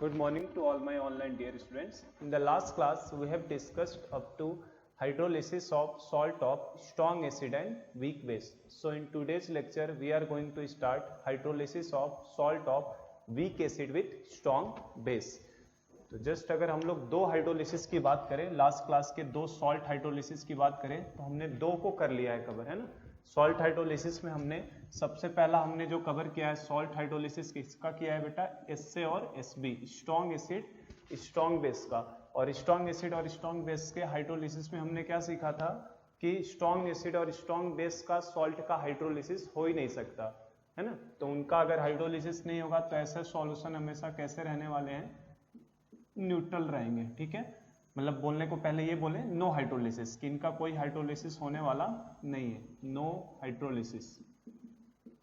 Good morning to all my online dear students. In the last class, we have discussed up to hydrolysis of salt of strong acid and weak base. So in today's lecture, we are going to start hydrolysis of salt of weak acid with strong base. तो just अगर हम लोग दो hydrolysis की बात करें, last class के दो सॉल्ट हाइड्रोलिसिस की बात करें तो हमने दो को कर लिया है कवर, है ना। सॉल्ट हाइड्रोलिसिस में हमने सबसे पहला हमने जो कवर किया है सॉल्ट हाइड्रोलिसिस किसका किया है बेटा, एस ए और S B, strong acid strong base का। और स्ट्रॉन्ग एसिड और स्ट्रॉन्ग बेस के हाइड्रोलिसिस में हमने क्या सीखा था कि स्ट्रॉन्ग एसिड और स्ट्रॉन्ग बेस का सॉल्ट का हाइड्रोलिसिस हो ही नहीं सकता, है ना। तो उनका अगर हाइड्रोलिसिस नहीं होगा तो ऐसे सॉल्यूशन हमेशा कैसे रहने वाले हैं, न्यूट्रल रहेंगे, ठीक है। मतलब बोलने को पहले ये बोले नो हाइड्रोलिसिस, कि इनका कोई हाइड्रोलिसिस होने वाला नहीं है, नो हाइड्रोलिसिस,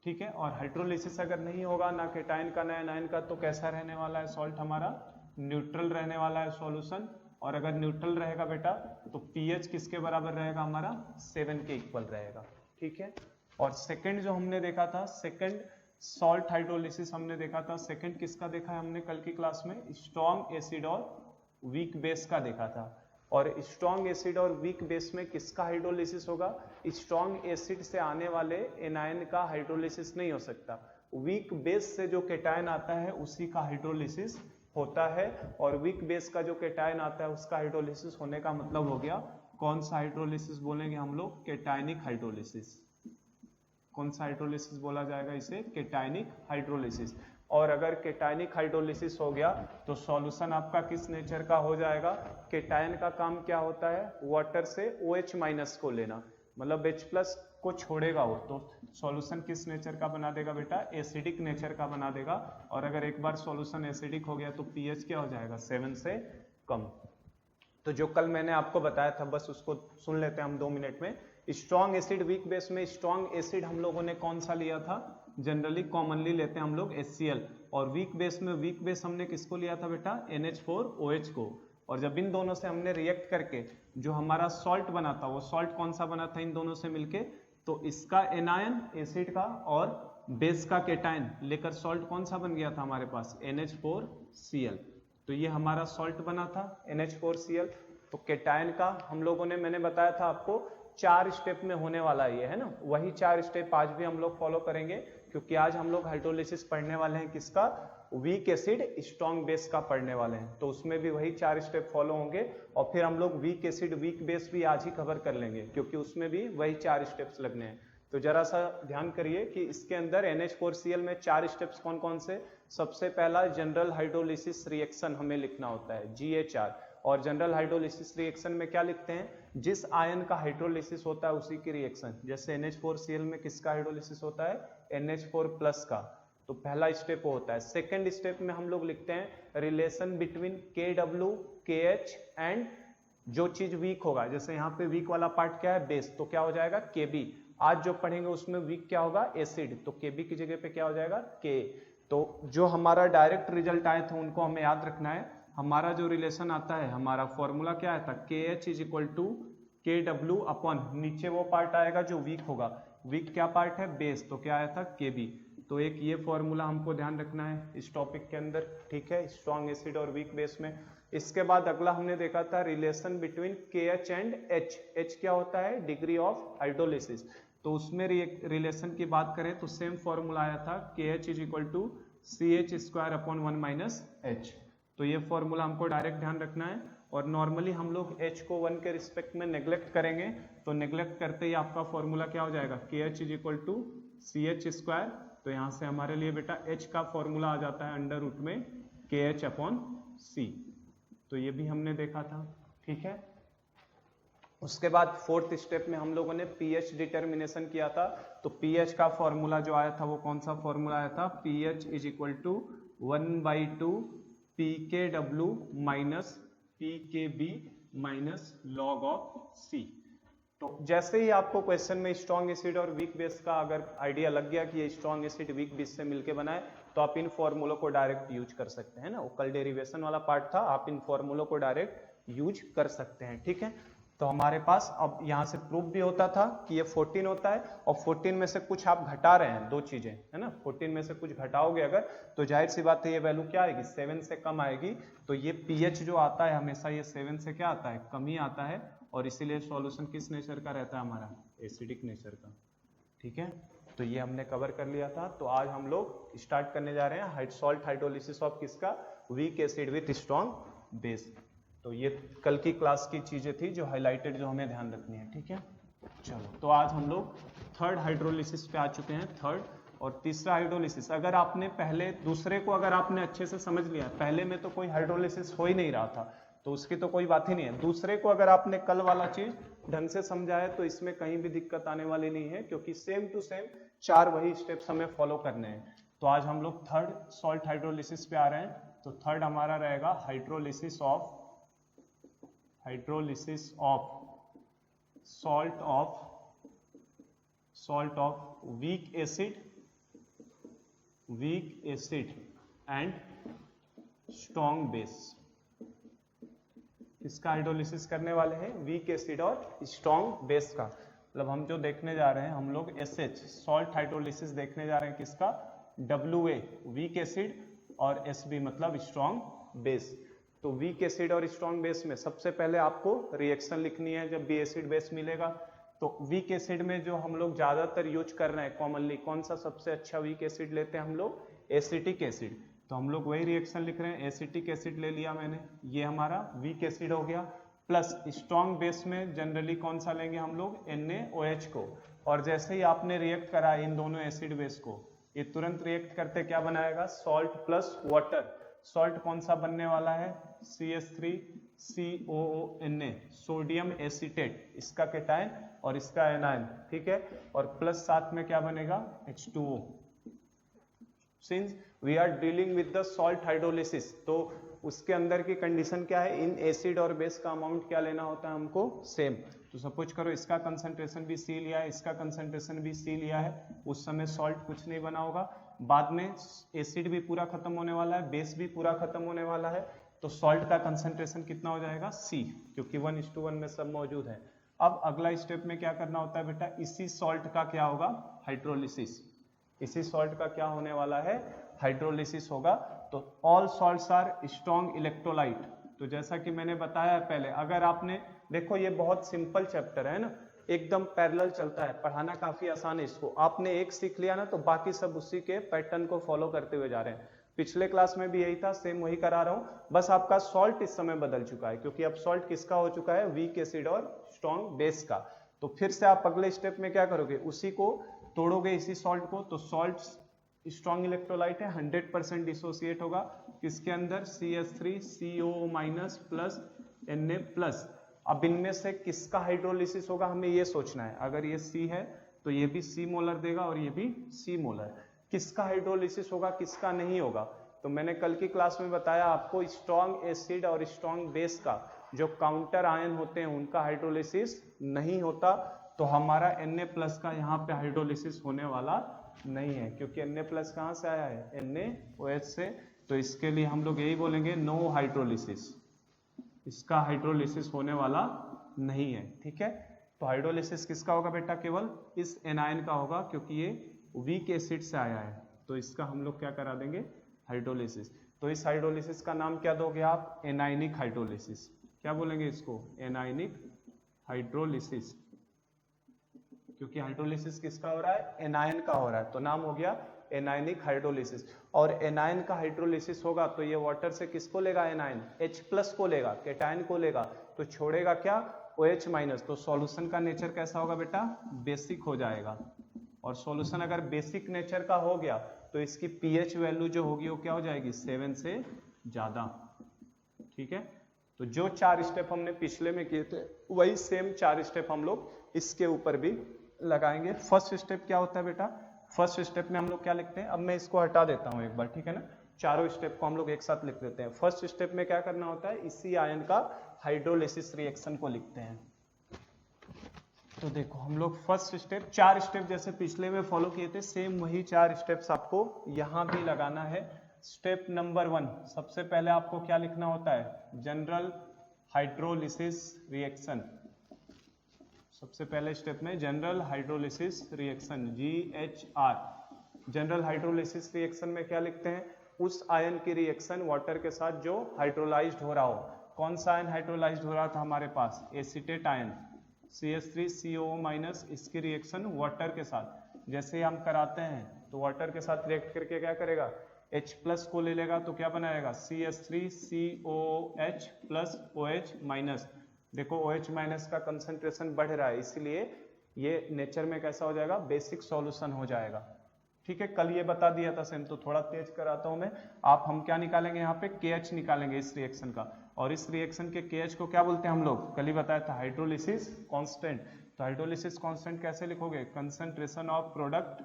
ठीक है। और हाइड्रोलिसिस अगर नहीं होगा ना केटाइन का ना एनायन का, तो कैसा रहने वाला है सॉल्ट हमारा, न्यूट्रल रहने वाला है सॉल्यूशन। और अगर न्यूट्रल रहेगा बेटा तो पीएच किसके बराबर रहेगा हमारा, 7 के इक्वल रहेगा, ठीक है। और सेकंड जो हमने देखा था, सेकंड सॉल्ट हाइड्रोलिसिस हमने देखा था, सेकंड किसका देखा है हमने कल की क्लास में, स्ट्रॉन्ग एसिड और वीक बेस का देखा था। और स्ट्रॉन्ग एसिड और वीक बेस में किसका हाइड्रोलिसिस होगा, स्ट्रॉन्ग एसिड से आने वाले एनायन का हाइड्रोलिसिस नहीं हो सकता, वीक बेस से जो केटायन आता है उसी का हाइड्रोलिसिस होता है। और वीक बेस का जो केटायन आता है उसका हाइड्रोलिसिस होने का मतलब हो गया, कौन सा हाइड्रोलिसिस बोलेंगे हम लोग, केटायनिक हाइड्रोलिसिस। कौन सा हाइड्रोलिसिस बोला जाएगा इसे, केटायनिक हाइड्रोलिसिस। और अगर केटायनिक हाइड्रोलिसिस हो गया तो सॉल्यूशन आपका किस नेचर का हो जाएगा, केटायन का काम क्या होता है, वाटर से OH माइनस को लेना, मतलब H प्लस को छोड़ेगा वो, तो सॉल्यूशन किस नेचर का बना देगा बेटा, एसिडिक नेचर का बना देगा। और अगर एक बार सॉल्यूशन एसिडिक हो गया तो पीएच क्या हो जाएगा, 7 से कम। तो जो कल मैंने आपको बताया था बस उसको सुन लेते हैं हम 2 मिनट में। स्ट्रॉन्ग एसिड वीक बेस में स्ट्रॉन्ग एसिड हम लोगों ने कौन सा लिया था, जनरली कॉमनली लेते हैं हम लोग HCl। और वीक बेस में वीक बेस हमने किसको लिया था बेटा, NH4OH को। और जब इन दोनों से हमने रिएक्ट करके जो हमारा सॉल्ट बना था, वो सॉल्ट कौन सा बना था इन दोनों से मिलके, तो इसका एनायन एसिड का और बेस का केटायन लेकर सॉल्ट कौन सा बन गया था हमारे पास, NH4Cl। तो ये हमारा सॉल्ट बना था NH4Cl। तो केटायन का हम लोगों ने, मैंने बताया था आपको 4 स्टेप में होने वाला ये, है ना। वही 4 स्टेप आज भी हम लोग फॉलो करेंगे, क्योंकि आज हम लोग हाइड्रोलिसिस पढ़ने वाले हैं किसका, वीक एसिड स्ट्रॉन्ग बेस का पढ़ने वाले हैं। तो उसमें भी वही 4 स्टेप फॉलो होंगे। और फिर हम लोग वीक एसिड वीक बेस भी आज ही कवर कर लेंगे, क्योंकि उसमें भी वही 4 स्टेप्स लगने हैं। तो जरा सा ध्यान करिए कि इसके अंदर NH4Cl में 4 स्टेप्स कौन कौन से। सबसे पहला जनरल हाइड्रोलिसिस रिएक्शन हमें लिखना होता है, GHR। और जनरल हाइड्रोलिसिस रिएक्शन में क्या लिखते हैं, जिस आयन का हाइड्रोलिसिस होता है उसी की रिएक्शन। जैसे NH4Cl में किसका हाइड्रोलिसिस होता है, NH4 प्लस का। तो पहला स्टेप होता है। सेकेंड स्टेप में हम लोग लिखते हैं relation between KW KH and जो चीज वीक होगा, जैसे यहाँ पे वीक वाला पार्ट क्या है, बेस, तो क्या हो जाएगा KB। आज जो पढ़ेंगे उसमें वीक क्या होगा, एसिड, तो KB की जगह पे क्या हो जाएगा, K। तो जो हमारा डायरेक्ट रिजल्ट आए थे उनको हमें याद रखना है। हमारा जो रिलेशन आता है, हमारा फॉर्मूला क्या आया था, KH is equal to KW upon, नीचे वो पार्ट आएगा जो वीक होगा, वीक क्या पार्ट है, बेस, तो क्या आया था, KB। तो एक ये फॉर्मूला हमको ध्यान रखना है इस टॉपिक के अंदर, ठीक है, स्ट्रॉन्ग एसिड और वीक बेस में। इसके बाद अगला हमने देखा था relation between KH and H। H क्या होता है, डिग्री ऑफ हाइड्रोलिसिस। तो उसमें रिलेशन की बात करें तो सेम फॉर्मूला आया था, KH is equal to CH square upon 1 minus H। तो ये फॉर्मूला हमको डायरेक्ट ध्यान रखना है। और नॉर्मली हम लोग H को 1 के रिस्पेक्ट में नेग्लेक्ट करेंगे, तो नेग्लेक्ट करते ही आपका फॉर्मूला क्या हो जाएगा, KH is equal to CH square. तो यहाँ से हमारे लिए बेटा H का फॉर्मूला आ जाता है अंडर रूट में KH अपॉन C। तो ये भी हमने देखा था, ठीक है। उसके बाद 4th स्टेप में हम लोगों ने pH डिटर्मिनेशन किया था। तो pH का फॉर्मूला जो आया था वो कौन सा फॉर्मूला आया था, pH is equal to 1/2 pKW minus pKb minus log of C। तो जैसे ही आपको क्वेश्चन में स्ट्रॉन्ग एसिड और वीक बेस का अगर आइडिया लग गया कि ये स्ट्रॉन्ग एसिड वीक बेस से मिलके बना है, तो आप इन फॉर्मूलों को डायरेक्ट यूज कर सकते हैं ना। वो कल डेरिवेशन वाला पार्ट था, आप इन फॉर्मूलों को डायरेक्ट यूज कर सकते हैं, ठीक है। तो हमारे पास अब यहाँ से प्रूफ भी होता था कि ये 14 होता है, और 14 में से कुछ आप घटा रहे हैं, दो चीजें है ना, 14 में से कुछ घटाओगे अगर तो जाहिर सी बात है ये वैल्यू क्या आएगी, 7 से कम आएगी। तो ये pH जो आता है हमेशा ये 7 से क्या आता है, कम ही आता है, और इसीलिए सॉल्यूशन किस नेचर का रहता है हमारा, एसिडिक नेचर का। ठीक है, तो ये हमने कवर कर लिया था। तो आज हम लोग स्टार्ट करने जा रहे हैं सॉल्ट हाइड्रोलिसिस ऑफ किसका, weak acid with strong base. तो ये कल की क्लास की चीजें थी जो हाईलाइटेड, जो हमें ध्यान रखनी है। ठीक है, चलो तो आज हम लोग थर्ड हाइड्रोलिसिस पे आ चुके हैं, थर्ड और तीसरा हाइड्रोलिसिस। अगर आपने पहले दूसरे को अगर आपने अच्छे से समझ लिया, पहले में तो कोई हाइड्रोलिसिस हो ही नहीं रहा था तो उसकी तो कोई बात ही नहीं है। दूसरे को अगर आपने कल वाला चीज ढंग से समझा है तो इसमें कहीं भी दिक्कत आने वाली नहीं है, क्योंकि सेम टू सेम चार वही स्टेप्स हमें फॉलो करने हैं। तो आज हम लोग थर्ड सॉल्ट हाइड्रोलिसिस पे आ रहे हैं। तो थर्ड हमारा रहेगा hydrolysis of salt of week acid and strong base. इसका हाइड्रोलिसिस करने वाले हैं वीक एसिड और स्ट्रॉन्ग बेस का। मतलब हम जो देखने जा रहे हैं, हम लोग SH सॉल्ट हाइड्रोलिसिस देखने जा रहे हैं किसका, WA वीक एसिड और SB मतलब स्ट्रॉन्ग बेस। तो वीक एसिड और स्ट्रॉन्ग बेस में सबसे पहले आपको रिएक्शन लिखनी है जब भी एसिड बेस मिलेगा। तो वीक एसिड में जो हम लोग ज्यादातर यूज कर रहे हैं कॉमनली, कौन सा सबसे अच्छा वीक एसिड लेते हैं हम लोग, एसिटिक एसिड। तो हम लोग वही रिएक्शन लिख रहे हैं, एसिटिक एसिड ले लिया मैंने, ये हमारा वीक एसिड हो गया। प्लस स्ट्रॉन्ग बेस में जनरली कौन सा लेंगे हम लोग, NaOH को। और जैसे ही आपने रिएक्ट करा इन दोनों एसिड बेस को, ये तुरंत रिएक्ट करते क्या बनाएगा, सॉल्ट प्लस वाटर। सॉल्ट कौन सा बनने वाला है, CH3COONA सोडियम एसीटेट, इसका केटायन और इसका एनायन। ठीक है, और प्लस साथ में क्या बनेगा, H2O। Since we are dealing with the salt hydrolysis, तो उसके अंदर की कंडीशन क्या है, इन एसिड और बेस का अमाउंट क्या लेना होता है हमको, सेम। तो सपोज करो इसका कंसंट्रेशन भी C लिया है, इसका कंसंट्रेशन भी C लिया है, उस समय सॉल्ट कुछ नहीं बना होगा। बाद में एसिड भी पूरा खत्म होने वाला है, बेस भी पूरा खत्म होने वाला है, तो सॉल्ट का कंसंट्रेशन कितना हो जाएगा, C, क्योंकि 1:1 में सब मौजूद है। अब अगला स्टेप में क्या करना होता है बेटा, इसी सॉल्ट का क्या होगा, हाइड्रोलिसिस। इसी सॉल्ट का क्या होने वाला है, हाइड्रोलिसिस होगा। तो all salts are strong electrolyte. तो जैसा कि मैंने बताया पहले, अगर आपने देखो ये बहुत सिंपल चैप्टर है ना, एकदम पैरेलल चलता है, पढ़ाना काफी आसान है इसको। आपने एक सीख लिया ना तो बाकी सब उसी के पैटर्न को फॉलो करते हुए जा रहे हैं। पिछले क्लास में भी यही था, सेम वही करा रहा हूं, बस आपका सॉल्ट इस समय बदल चुका है, क्योंकि अब सॉल्ट किसका हो चुका है, वीक एसिड और स्ट्रॉन्ग बेस का। तो फिर से आप अगले स्टेप में क्या करोगे, उसी को तोड़ोगे, इसी सॉल्ट को। तो सॉल्ट स्ट्रॉन्ग इलेक्ट्रोलाइट है, 100% डिसोसिएट होगा किसके अंदर, CH3COO- प्लस Na+। अब इनमें से किसका हाइड्रोलिसिस होगा हमें ये सोचना है। अगर ये C है तो ये भी C मोलर देगा और ये भी C मोलर। किसका हाइड्रोलिसिस होगा, किसका नहीं होगा, तो मैंने कल की क्लास में बताया आपको, स्ट्रॉन्ग एसिड और स्ट्रॉन्ग बेस का जो काउंटर आयन होते हैं उनका हाइड्रोलिसिस नहीं होता। तो हमारा Na+ का यहाँ पे हाइड्रोलिसिस होने वाला नहीं है, क्योंकि Na+ कहाँ से आया है, NaOH से। तो इसके लिए हम लोग यही बोलेंगे, नो हाइड्रोलिसिस, इसका हाइड्रोलिसिस होने वाला नहीं है। ठीक है, तो हाइड्रोलिसिस किसका होगा बेटा, केवल इस एनायन का होगा, क्योंकि ये वीक एसिड से आया है। तो इसका हम लोग क्या करा देंगे, हाइड्रोलिसिस। तो इस हाइड्रोलिसिस का नाम क्या दोगे आप, एनायनिक हाइड्रोलिसिस। क्या बोलेंगे इसको, एनायनिक हाइड्रोलिसिस, क्योंकि हाइड्रोलिसिस किसका हो रहा है, एनायन का हो रहा है, तो नाम हो गया एनायनिक हाइड्रोलिसिस। और एनायन का हाइड्रोलिसिस होगा तो ये वाटर से किसको लेगा, एनायन H+ को लेगा, केटायन को लेगा, तो छोड़ेगा क्या, OH-। तो सॉल्यूशन का नेचर कैसा होगा बेटा, बेसिक हो जाएगा। और सॉल्यूशन अगर बेसिक नेचर का हो गया तो इसकी pH वैल्यू जो होगी वो क्या हो जाएगी, 7 से ज्यादा। ठीक है, तो जो 4 स्टेप हमने पिछले में किए थे वही सेम 4 स्टेप हम लोग इसके ऊपर भी लगाएंगे। फर्स्ट स्टेप क्या होता है बेटा, फर्स्ट स्टेप में हम लोग क्या लिखते हैं, अब मैं इसको हटा देता हूं एक बार, ठीक है ना, चारों स्टेप को हम लोग एक साथ लिख देते हैं। फर्स्ट स्टेप में क्या करना होता है, इसी आयन का हाइड्रोलिसिस रिएक्शन को लिखते हैं। तो देखो हम लोग फर्स्ट स्टेप, 4 स्टेप जैसे पिछले में फॉलो किए थे, सेम वही 4 स्टेप्स आपको यहां भी लगाना है। स्टेप नंबर 1, सबसे पहले आपको क्या लिखना होता है, जनरल हाइड्रोलिसिस रिएक्शन। सबसे पहले स्टेप में general hydrolysis reaction GHR। General hydrolysis reaction में क्या लिखते हैं, उस आयन की रिएक्शन वाटर के साथ जो हाइड्रोलाइज्ड हो रहा हो। कौन सा आयन हाइड्रोलाइज्ड हो रहा था हमारे पास, एसीटेट आयन CH3COO- इसकी रिएक्शन वाटर के साथ जैसे ही हम कराते हैं तो वाटर के साथ रिएक्ट करके क्या करेगा, H+ को ले लेगा तो क्या बनाएगा CH3COOH प्लस OH-। देखो OH- का कंसंट्रेशन बढ़ रहा है, इसलिए ये नेचर में कैसा हो जाएगा, बेसिक सॉल्यूशन हो जाएगा। ठीक है, कल ये बता दिया था सेम, तो थोड़ा तेज कराता हूं मैं। हम क्या निकालेंगे यहाँ पे, KH निकालेंगे इस रिएक्शन का, और इस रिएक्शन के KH को क्या बोलते हैं हम लोग, कल ही बताया था, हाइड्रोलिसिस कांस्टेंट। तो हाइड्रोलिसिस कांस्टेंट कैसे लिखोगे, कंसंट्रेशन ऑफ प्रोडक्ट,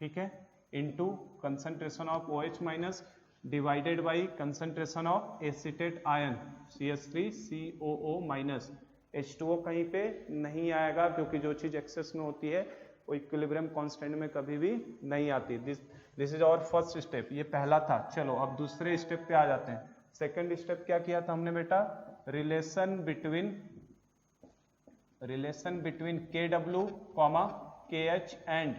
ठीक है, into concentration of OH- divided by concentration of acetate ion CH3COO-। H2O कहीं पे नहीं आएगा क्योंकि जो चीज एक्सेस में होती है वो इक्विलिब्रियम कांस्टेंट में कभी भी नहीं आती। This is our first step, ये पहला था। चलो अब दूसरे स्टेप पे आ जाते हैं। सेकंड स्टेप क्या किया था हमने बेटा, relation between KW, KH and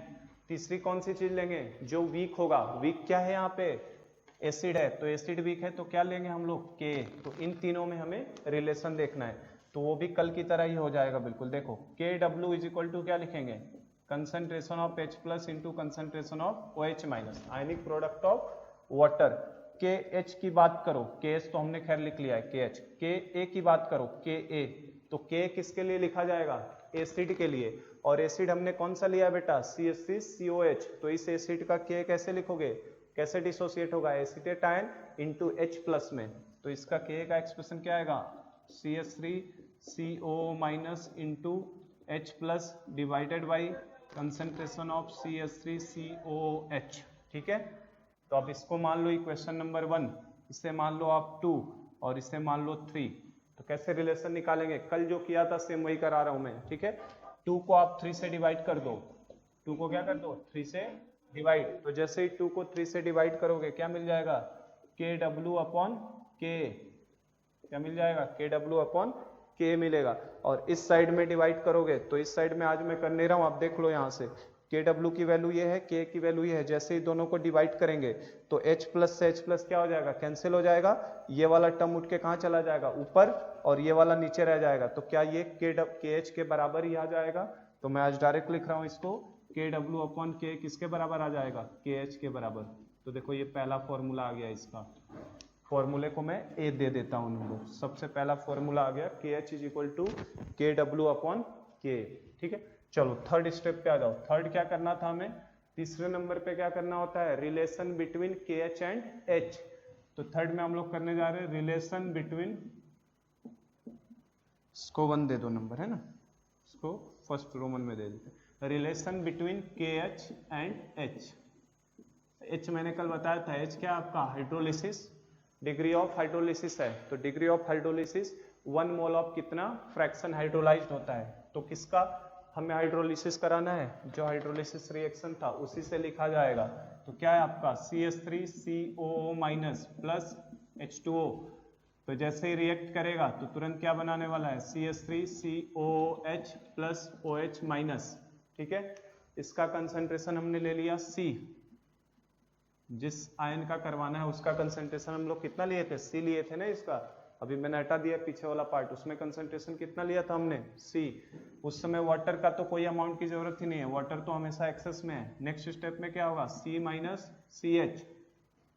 तीसरी कौन सी चीज लेंगे, जो वीक होगा। वीक क्या है यहाँ पे, एसिड है, तो एसिड वीक है तो क्या लेंगे हम लोग, K। तो इन तीनों में हमें रिलेशन देखना है, तो वो भी कल की तरह ही हो जाएगा बिल्कुल। देखो KW इज इक्वल टू क्या लिखेंगे, concentration of H+ into concentration of OH-, ionic product of water. KH की बात करो, KH तो हमने खैर लिख लिया है KH। KA की बात करो KA, तो K किसके लिए लिखा जाएगा, एसिड के लिए। और एसिड हमने कौन सा लिया बेटा, CH3COH। तो इस एसिड का K कैसे लिखोगे, कैसे डिसोसिएट होगा, एसीटेट आयन इंटू H+ में। तो इसका K का एक्सप्रेशन क्या आएगा, CH3CO- into H+ divided by concentration of CH3COOH। ठीक है, तो अब इसको मान लो इक्वेशन नंबर 1, इसे मान लो आप 2 और इसे मान लो 3। तो कैसे रिलेशन निकालेंगे, कल जो किया था सेम वही करा रहा हूं मैं। ठीक है, 2 को आप 3 से डिवाइड कर दो, 2 को क्या कर दो, 3 से डिवाइड। तो जैसे ही 2 को 3 से डिवाइड करोगे क्या मिल जाएगा, KW/K। क्या मिल जाएगा, KW/K मिलेगा। और इस साइड में डिवाइड करोगे तो इस साइड में आज मैं कर नहीं रहा हूं, आप देख लो यहाँ से, KW की वैल्यू ये है, K की वैल्यू ये है। जैसे ही दोनों को डिवाइड करेंगे तो H+ से H+ क्या हो जाएगा, कैंसिल हो जाएगा। ये वाला टर्म उठ के कहाँ चला जाएगा, ऊपर, और ये वाला नीचे रह जाएगा। तो क्या ये KH के बराबर ही आ जाएगा। तो मैं आज डायरेक्ट लिख रहा हूँ इसको, KW/K किसके बराबर आ जाएगा, KH के बराबर। तो देखो ये पहला फॉर्मूला आ गया, इसका फॉर्मूले को मैं A दे देता हूँ उनको। सबसे पहला फॉर्मूला आ गया, KH is equal to KW/K। ठीक है, चलो थर्ड स्टेप पे आ जाओ। थर्ड क्या करना था हमें, तीसरे नंबर पे क्या करना होता है, relation between KH and H। तो थर्ड में हम लोग करने जा रहे हैं रिलेशन बिटवीन, इसको 1 दे दो नंबर, है ना, इसको फर्स्ट रोमन में दे देते, relation between KH and H। H मैंने कल बताया था, H क्या आपका हाइड्रोलिसिस, डिग्री ऑफ हाइड्रोलिसिस है। तो degree of hydrolysis 1 mole of कितना फ्रैक्शन हाइड्रोलाइज्ड होता है। तो किसका हमें हाइड्रोलिसिस कराना है, जो हाइड्रोलिसिस रिएक्शन था उसी से लिखा जाएगा। तो क्या है आपका CH3COO- प्लस H2O। तो जैसे ही रिएक्ट करेगा तो तुरंत क्या बनाने वाला है, CH3COOH प्लस OH-। ठीक है, इसका कंसंट्रेशन हमने ले लिया C। जिस आयन का करवाना है उसका कंसंट्रेशन हम लोग कितना लिए थे, C लिए थे ना। इसका अभी मैंने हटा दिया पीछे वाला पार्ट, उसमें कंसंट्रेशन कितना लिया था हमने, C। उस समय वाटर का तो कोई अमाउंट की जरूरत ही नहीं है, वाटर तो हमेशा एक्सेस में है। नेक्स्ट स्टेप में क्या होगा, C- CH।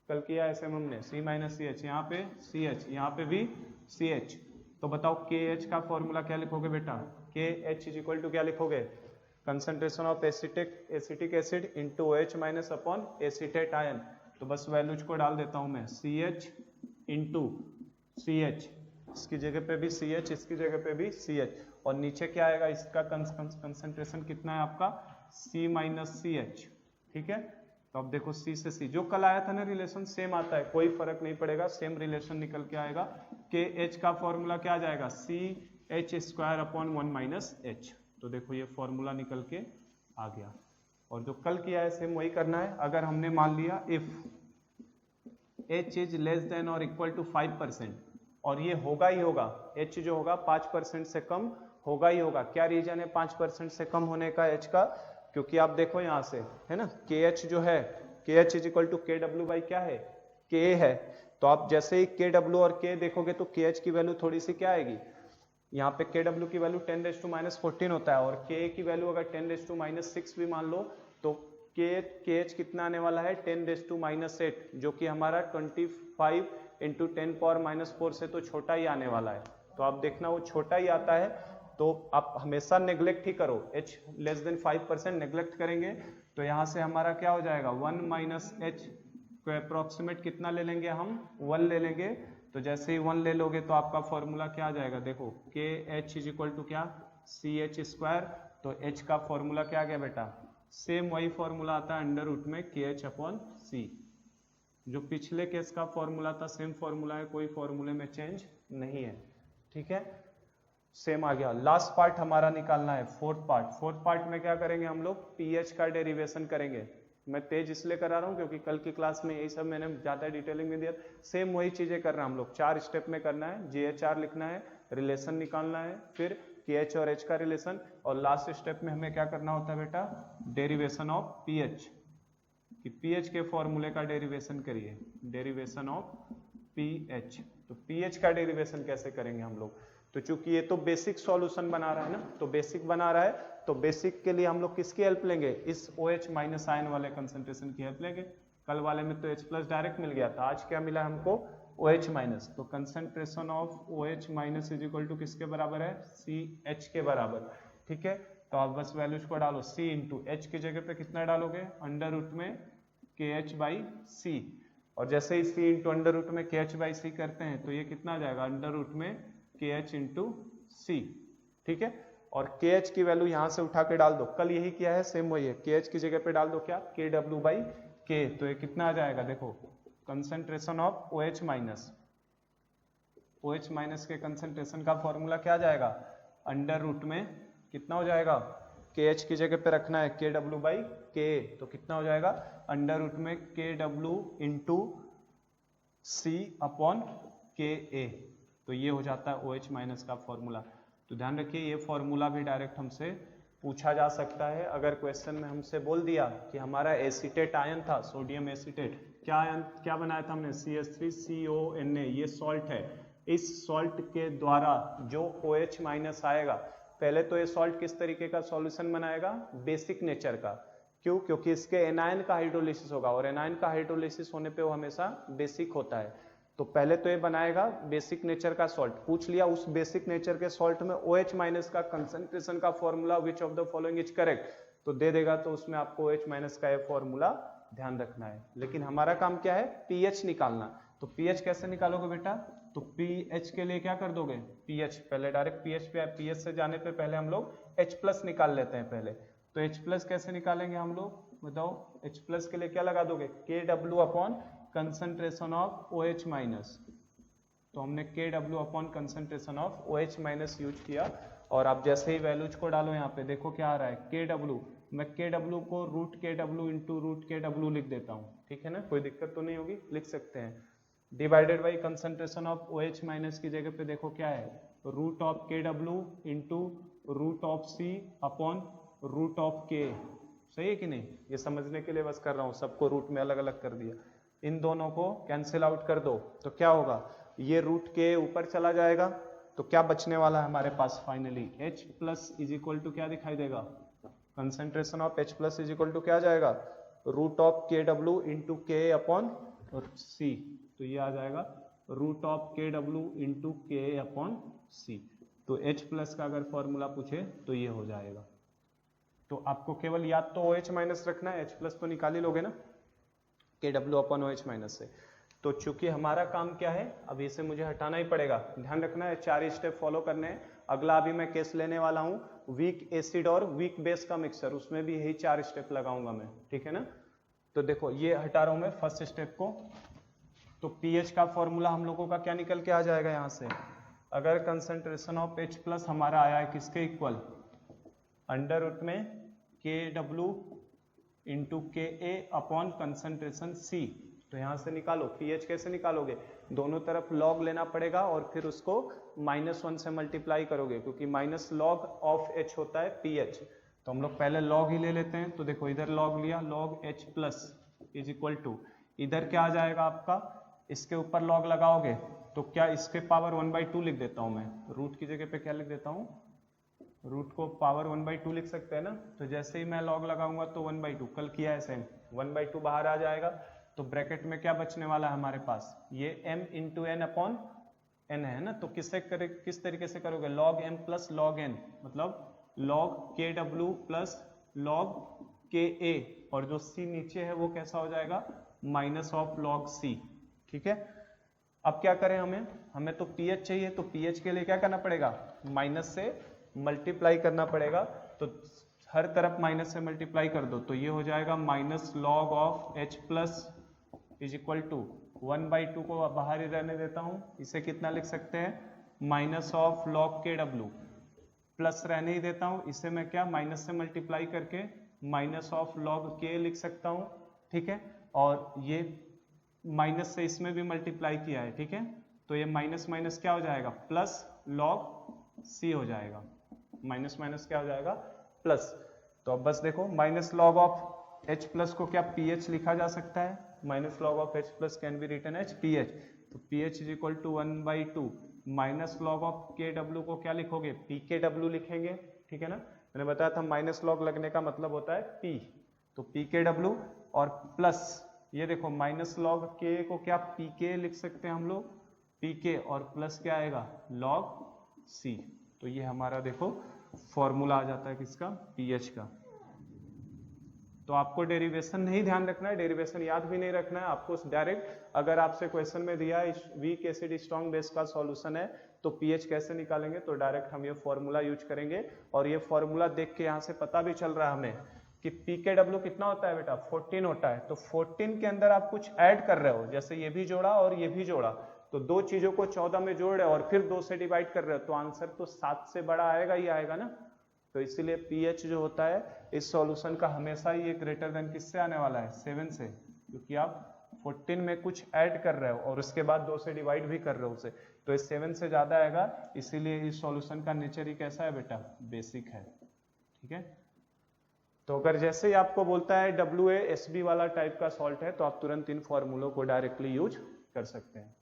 कल किया ऐसे हमने, C- CH, यहाँ पे CH, यहाँ पे भी CH। तो बताओ KH का फॉर्मूला क्या लिखोगे बेटा, KH इज इक्वल टू क्या लिखोगे, concentration of acetic acid into OH- upon acetate ion. तो बस वैल्यूज को डाल देता हूं मैं, CH इंटू CH, इसकी जगह पे भी CH, इसकी जगह पे भी CH, और नीचे क्या आएगा, इसका कंसंट्रेशन कितना है आपका, C- CH। ठीक है, तो अब देखो C से C, जो कल आया था ना रिलेशन सेम आता है, कोई फर्क नहीं पड़ेगा, सेम रिलेशन निकल के आएगा। KH का फॉर्मूला क्या आ जाएगा, CH²/1 - H। तो देखो ये फॉर्मूला निकल के आ गया। और जो कल किया है सेम वही करना है। अगर हमने मान लिया if H is less than और इक्वल टू 5%, और ये होगा ही होगा, H जो होगा 5% से कम होगा ही होगा। क्या रीजन है 5% से कम होने का H का? क्योंकि आप देखो यहाँ से है ना, KH जो है, KH is equal to KW by क्या है, K है। तो आप जैसे ही KW और K देखोगे तो KH की वैल्यू थोड़ी सी क्या आएगी, यहाँ पे KW की वैल्यू 10⁻⁻14 होता है, और K की वैल्यू अगर 10⁻⁻6 भी मान लो तो KH कितना आने वाला है 10⁻⁸, जो कि हमारा 25 इंटू 10⁻⁻4 से तो छोटा ही आने वाला है। तो आप देखना वो छोटा ही आता है, तो आप हमेशा नेग्लेक्ट ही करो, H लेस देन 5% नेग्लेक्ट करेंगे तो यहाँ से हमारा क्या हो जाएगा 1 माइनस H को अप्रोक्सीमेट कितना ले लेंगे हम 1 ले लेंगे। तो जैसे ही 1 ले लोगे तो आपका फॉर्मूला क्या आ जाएगा, देखो KH इज इक्वल टू क्या CH स्क्वायर। तो H का फॉर्मूला क्या आ गया बेटा, सेम वही फॉर्मूला आता है अंडर रूट में KH अपॉन C। जो पिछले केस का फॉर्मूला था सेम फॉर्मूला है, कोई फॉर्मूले में चेंज नहीं है, ठीक है, सेम आ गया। लास्ट पार्ट हमारा निकालना है फोर्थ पार्ट। फोर्थ पार्ट में क्या करेंगे हम लोग, पीएच का डेरिवेशन करेंगे। मैं तेज इसलिए करा रहा हूँ क्योंकि कल की क्लास में यही सब मैंने ज्यादा डिटेलिंग में दिया, सेम वही चीजें कर रहे हैं हम लोग। 4 स्टेप में करना है, JHR लिखना है, रिलेशन निकालना है, फिर KH और H का रिलेशन, और लास्ट स्टेप में हमें क्या करना होता है बेटा, डेरिवेशन ऑफ पीएच, कि पीएच के फॉर्मूले का डेरिवेशन करिए, डेरिवेशन ऑफ पीएच। तो पीएच का डेरिवेशन कैसे करेंगे हम लोग, तो चूंकि ये तो बेसिक सॉल्यूशन बना रहा है ना, तो बेसिक बना रहा है, तो बेसिक के लिए हम लोग किसकी हेल्प लेंगे, इस OH माइनस आयन वाले कंसंट्रेशन की हेल्प लेंगे। कल वाले में तो H प्लस डायरेक्ट मिल गया था, आज क्या मिला हमको OH माइनस। तो concentration of OH minus is equal to किसके बराबर है, CH के बराबर, ठीक है। तो आप बस वैल्यूज को डालो, C इंटू H की जगह पे कितना डालोगे, अंडर रूट में KH बाई C, और जैसे ही C इंटू अंडर रूट में KH बाई C करते हैं तो ये कितना आ जाएगा, अंडर रूट में KH इंटू C, ठीक है। और KH की वैल्यू यहां से उठा के डाल दो, कल यही किया है, सेम वही है, KH की जगह पे डाल दो क्या, KW बाई K। तो ये कितना आ जाएगा, देखो concentration of OH minus, OH minus के कंसंट्रेशन का फॉर्मूला क्या आ जाएगा, अंडर रूट में कितना हो जाएगा, KH की जगह पे रखना है KW बाई K, तो कितना हो जाएगा अंडर रूट में KW into C upon KA। तो ये हो जाता है OH माइनस का फॉर्मूला। तो ध्यान रखिए ये फॉर्मूला भी डायरेक्ट हमसे पूछा जा सकता है। अगर क्वेश्चन में हमसे बोल दिया कि हमारा एसीटेट आयन था, सोडियम एसीटेट, क्या आयन क्या बनाया था हमने, CH3CONA, ये सॉल्ट है। इस सॉल्ट के द्वारा जो OH माइनस आएगा, पहले तो ये सॉल्ट किस तरीके का सॉल्यूशन बनाएगा, बेसिक नेचर का। क्यों, क्योंकि इसके एनायन का हाइड्रोलिसिस होगा, और एनायन का हाइड्रोलिसिस होने पे वो हमेशा बेसिक होता है। तो पहले तो ये बनाएगा बेसिक नेचर का सॉल्ट। पूछ लिया उस बेसिक नेचर के सॉल्ट में OH माइनस का कंसंट्रेशन का formula which of the following is correct, तो दे देगा, तो उसमें आपको OH माइनस का ये फॉर्मूला ध्यान रखना है। लेकिन हमारा काम क्या है, पीएच निकालना। तो पीएच कैसे निकालोगे बेटा, तो पीएच के लिए क्या कर दोगे, पीएच पहले डायरेक्ट पीएच पे, पीएच से जाने पे पहले हम लोग H प्लस निकाल लेते हैं पहले। तो H प्लस कैसे निकालेंगे हम लोग, बताओ। H प्लस के लिए क्या लगा दोगे, KW upon concentration of OH minus. तो हमने KW upon concentration of OH minus use किया, और आप जैसे ही वैल्यूज को डालो यहाँ पे, देखो क्या आ रहा है, KW, मैं KW को root KW into root KW लिख देता हूँ, ठीक है ना, कोई दिक्कत तो नहीं होगी, लिख सकते हैं। Divided by concentration of OH minus की जगह पे देखो क्या है, root of KW into root of C upon root of K। सही है कि नहीं, ये समझने के लिए बस कर रहा हूँ, सबको रूट में अलग अलग कर दिया। इन दोनों को कैंसिल आउट कर दो, तो क्या होगा, ये रूट के ऊपर चला जाएगा, तो क्या बचने वाला है हमारे पास finally, H plus is equal to क्या दिखाई देगा, concentration of H plus is equal to क्या आ जाएगा, root of KW into K upon C। तो ये आ जाएगा root of KW into K upon C। तो H प्लस का अगर फॉर्मूला पूछे तो ये हो जाएगा। तो आपको केवल याद तो OH माइनस रखना है, H प्लस तो निकाल ही लोगे ना KW अपॉन OH माइनस से। तो चूंकि हमारा काम क्या है, अब इसे मुझे हटाना ही पड़ेगा, ध्यान रखना है 4 स्टेप फॉलो करने हैं। अगला अभी मैं केस लेने वाला हूं वीक एसिड और वीक बेस का मिक्सर, उसमें भी यही 4 स्टेप लगाऊंगा मैं, ठीक है ना। तो देखो ये हटा रहा हूं मैं फर्स्ट स्टेप को। तो पीएच का फॉर्मूला हम लोगों का क्या निकल के आ जाएगा यहां से, अगर कंसंट्रेशन ऑफ H प्लस हमारा आया है किसके इक्वल, अंडर रूट में KW into KA upon concentration C, तो यहाँ से निकालो pH कैसे निकालोगे, दोनों तरफ log लेना पड़ेगा और फिर उसको -1 से मल्टीप्लाई करोगे क्योंकि माइनस log ऑफ H होता है pH। तो हम लोग पहले log ही ले लेते हैं। तो देखो इधर log लिया, log H plus is equal to, इधर क्या आ जाएगा आपका, इसके ऊपर log लगाओगे तो क्या इसके पावर 1/2 लिख देता हूँ मैं, रूट की जगह पे क्या लिख देता हूँ, रूट को पावर 1/2 लिख सकते हैं ना। तो जैसे ही मैं log लगाऊंगा तो 1/2, कल किया है सेम, 1/2 बाहर आ जाएगा। तो ब्रैकेट में क्या बचने वाला है हमारे पास, ये m into N upon N है ना। तो किस तरीके से करोगे, log m plus log n, मतलब log kw plus log ka, और जो c नीचे है वो कैसा हो जाएगा, माइनस ऑफ log c। ठीक है, अब क्या करें, हमें तो pH चाहिए, तो pH के लिए क्या करना पड़ेगा, माइनस से मल्टीप्लाई करना पड़ेगा। तो हर तरफ माइनस से मल्टीप्लाई कर दो, तो ये हो जाएगा minus log of H plus is equal to 1/2 को बाहर ही रहने देता हूं, इसे कितना लिख सकते हैं, minus of log kw, plus रहने ही देता हूं, इसे मैं क्या माइनस से मल्टीप्लाई करके माइनस ऑफ log k लिख सकता हूं। ठीक है, और ये माइनस से इसमें भी मल्टीप्लाई किया है। ठीक है, तो ये माइनस माइनस क्या हो जाएगा, प्लस log c हो जाएगा, माइनस माइनस क्या हो जाएगा, प्लस। तो अब बस देखो minus log of H plus को क्या pH लिखा जा सकता है, minus log of H plus can be written as pH। तो pH is equal to 1/2 minus log of kw को क्या लिखोगे, pkw लिखेंगे। ठीक है ना, मैंने बताया था माइनस log लगने का मतलब होता है p, तो pkw, और प्लस ये देखो माइनस log k को क्या pk लिख सकते हैं हम लोग, pk, और प्लस क्या आएगा, log c। तो ये हमारा देखो फॉर्मूला आ जाता है किसका, pH का। तो आपको डेरिवेशन नहीं ध्यान रखना है, डेरिवेशन याद भी नहीं रखना है आपको, डायरेक्ट अगर आपसे क्वेश्चन में दिया है वीक एसिड स्ट्रॉन्ग बेस का सॉल्यूशन है तो pH कैसे निकालेंगे, तो डायरेक्ट हम ये फॉर्मूला यूज करेंगे। और ये फॉर्मूला देख के यहाँ से पता भी चल रहा है हमें कि pKw कितना होता है बेटा, 14 होता है। तो 14 के अंदर आप कुछ ऐड कर रहे हो, जैसे ये भी जोड़ा और ये भी जोड़ा, तो दो चीजों को 14 में जोड़ रहे हो और फिर 2 से डिवाइड कर रहे हो, तो आंसर तो 7 से बड़ा आएगा ही आएगा ना। तो इसीलिए pH जो होता है इस सॉल्यूशन का हमेशा ही ग्रेटर देन किससे आने वाला है, 7 से, क्योंकि आप 14 में कुछ ऐड कर रहे हो और उसके बाद 2 से डिवाइड भी कर रहे हो उसे, तो ये 7 से ज्यादा आएगा। इसीलिए इस सॉल्यूशन का नेचर ही कैसा है बेटा, बेसिक है। ठीक है, तो अगर जैसे ही आपको बोलता है WaSb वाला टाइप का सॉल्ट है तो आप तुरंत इन फॉर्मूलों को डायरेक्टली यूज कर सकते हैं।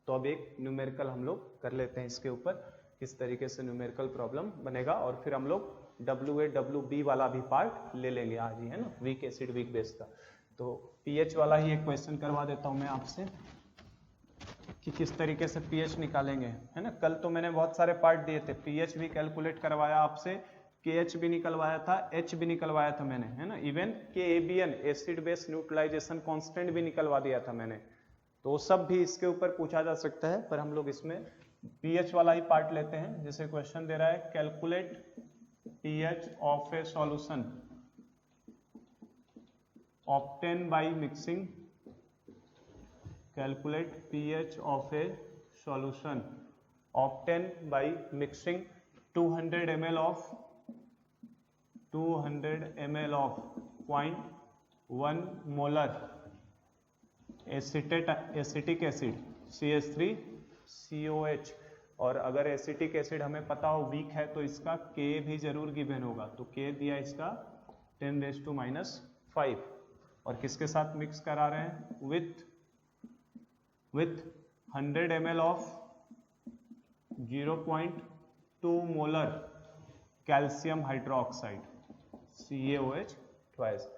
तो अब एक न्यूमेरिकल हम लोग कर लेते हैं इसके ऊपर, किस तरीके से न्यूमेरिकल प्रॉब्लम बनेगा, और फिर हम लोग WaWb वाला भी पार्ट ले लेंगे आज ही, है ना, वीक एसिड वीक बेस का। तो pH वाला ही एक क्वेश्चन करवा देता हूं मैं आपसे कि किस तरीके से pH निकालेंगे, है ना। कल तो मैंने बहुत सारे पार्ट दिए थे, pH भी कैलकुलेट करवाया आपसे, KH भी निकलवाया था, H भी निकलवाया था मैंने, है ना, even KABN acid base neutralization constant भी निकलवा दिया था मैंने। तो वो सब भी इसके ऊपर पूछा जा सकता है, पर हम लोग इसमें pH वाला ही पार्ट लेते हैं। जैसे क्वेश्चन दे रहा है calculate pH of A solution obtain by mixing, calculate pH of A solution obtain by mixing 200 ml of 0.1 molar acetic acid CH3COH। और अगर एसिटिक एसिड हमें पता हो वीक है तो इसका K भी जरूर गिवन होगा, तो K दिया इसका 10⁻⁵ और किसके साथ मिक्स करा रहे हैं, with 100 ml of 0.2 molar calcium hydroxide CaOH twice.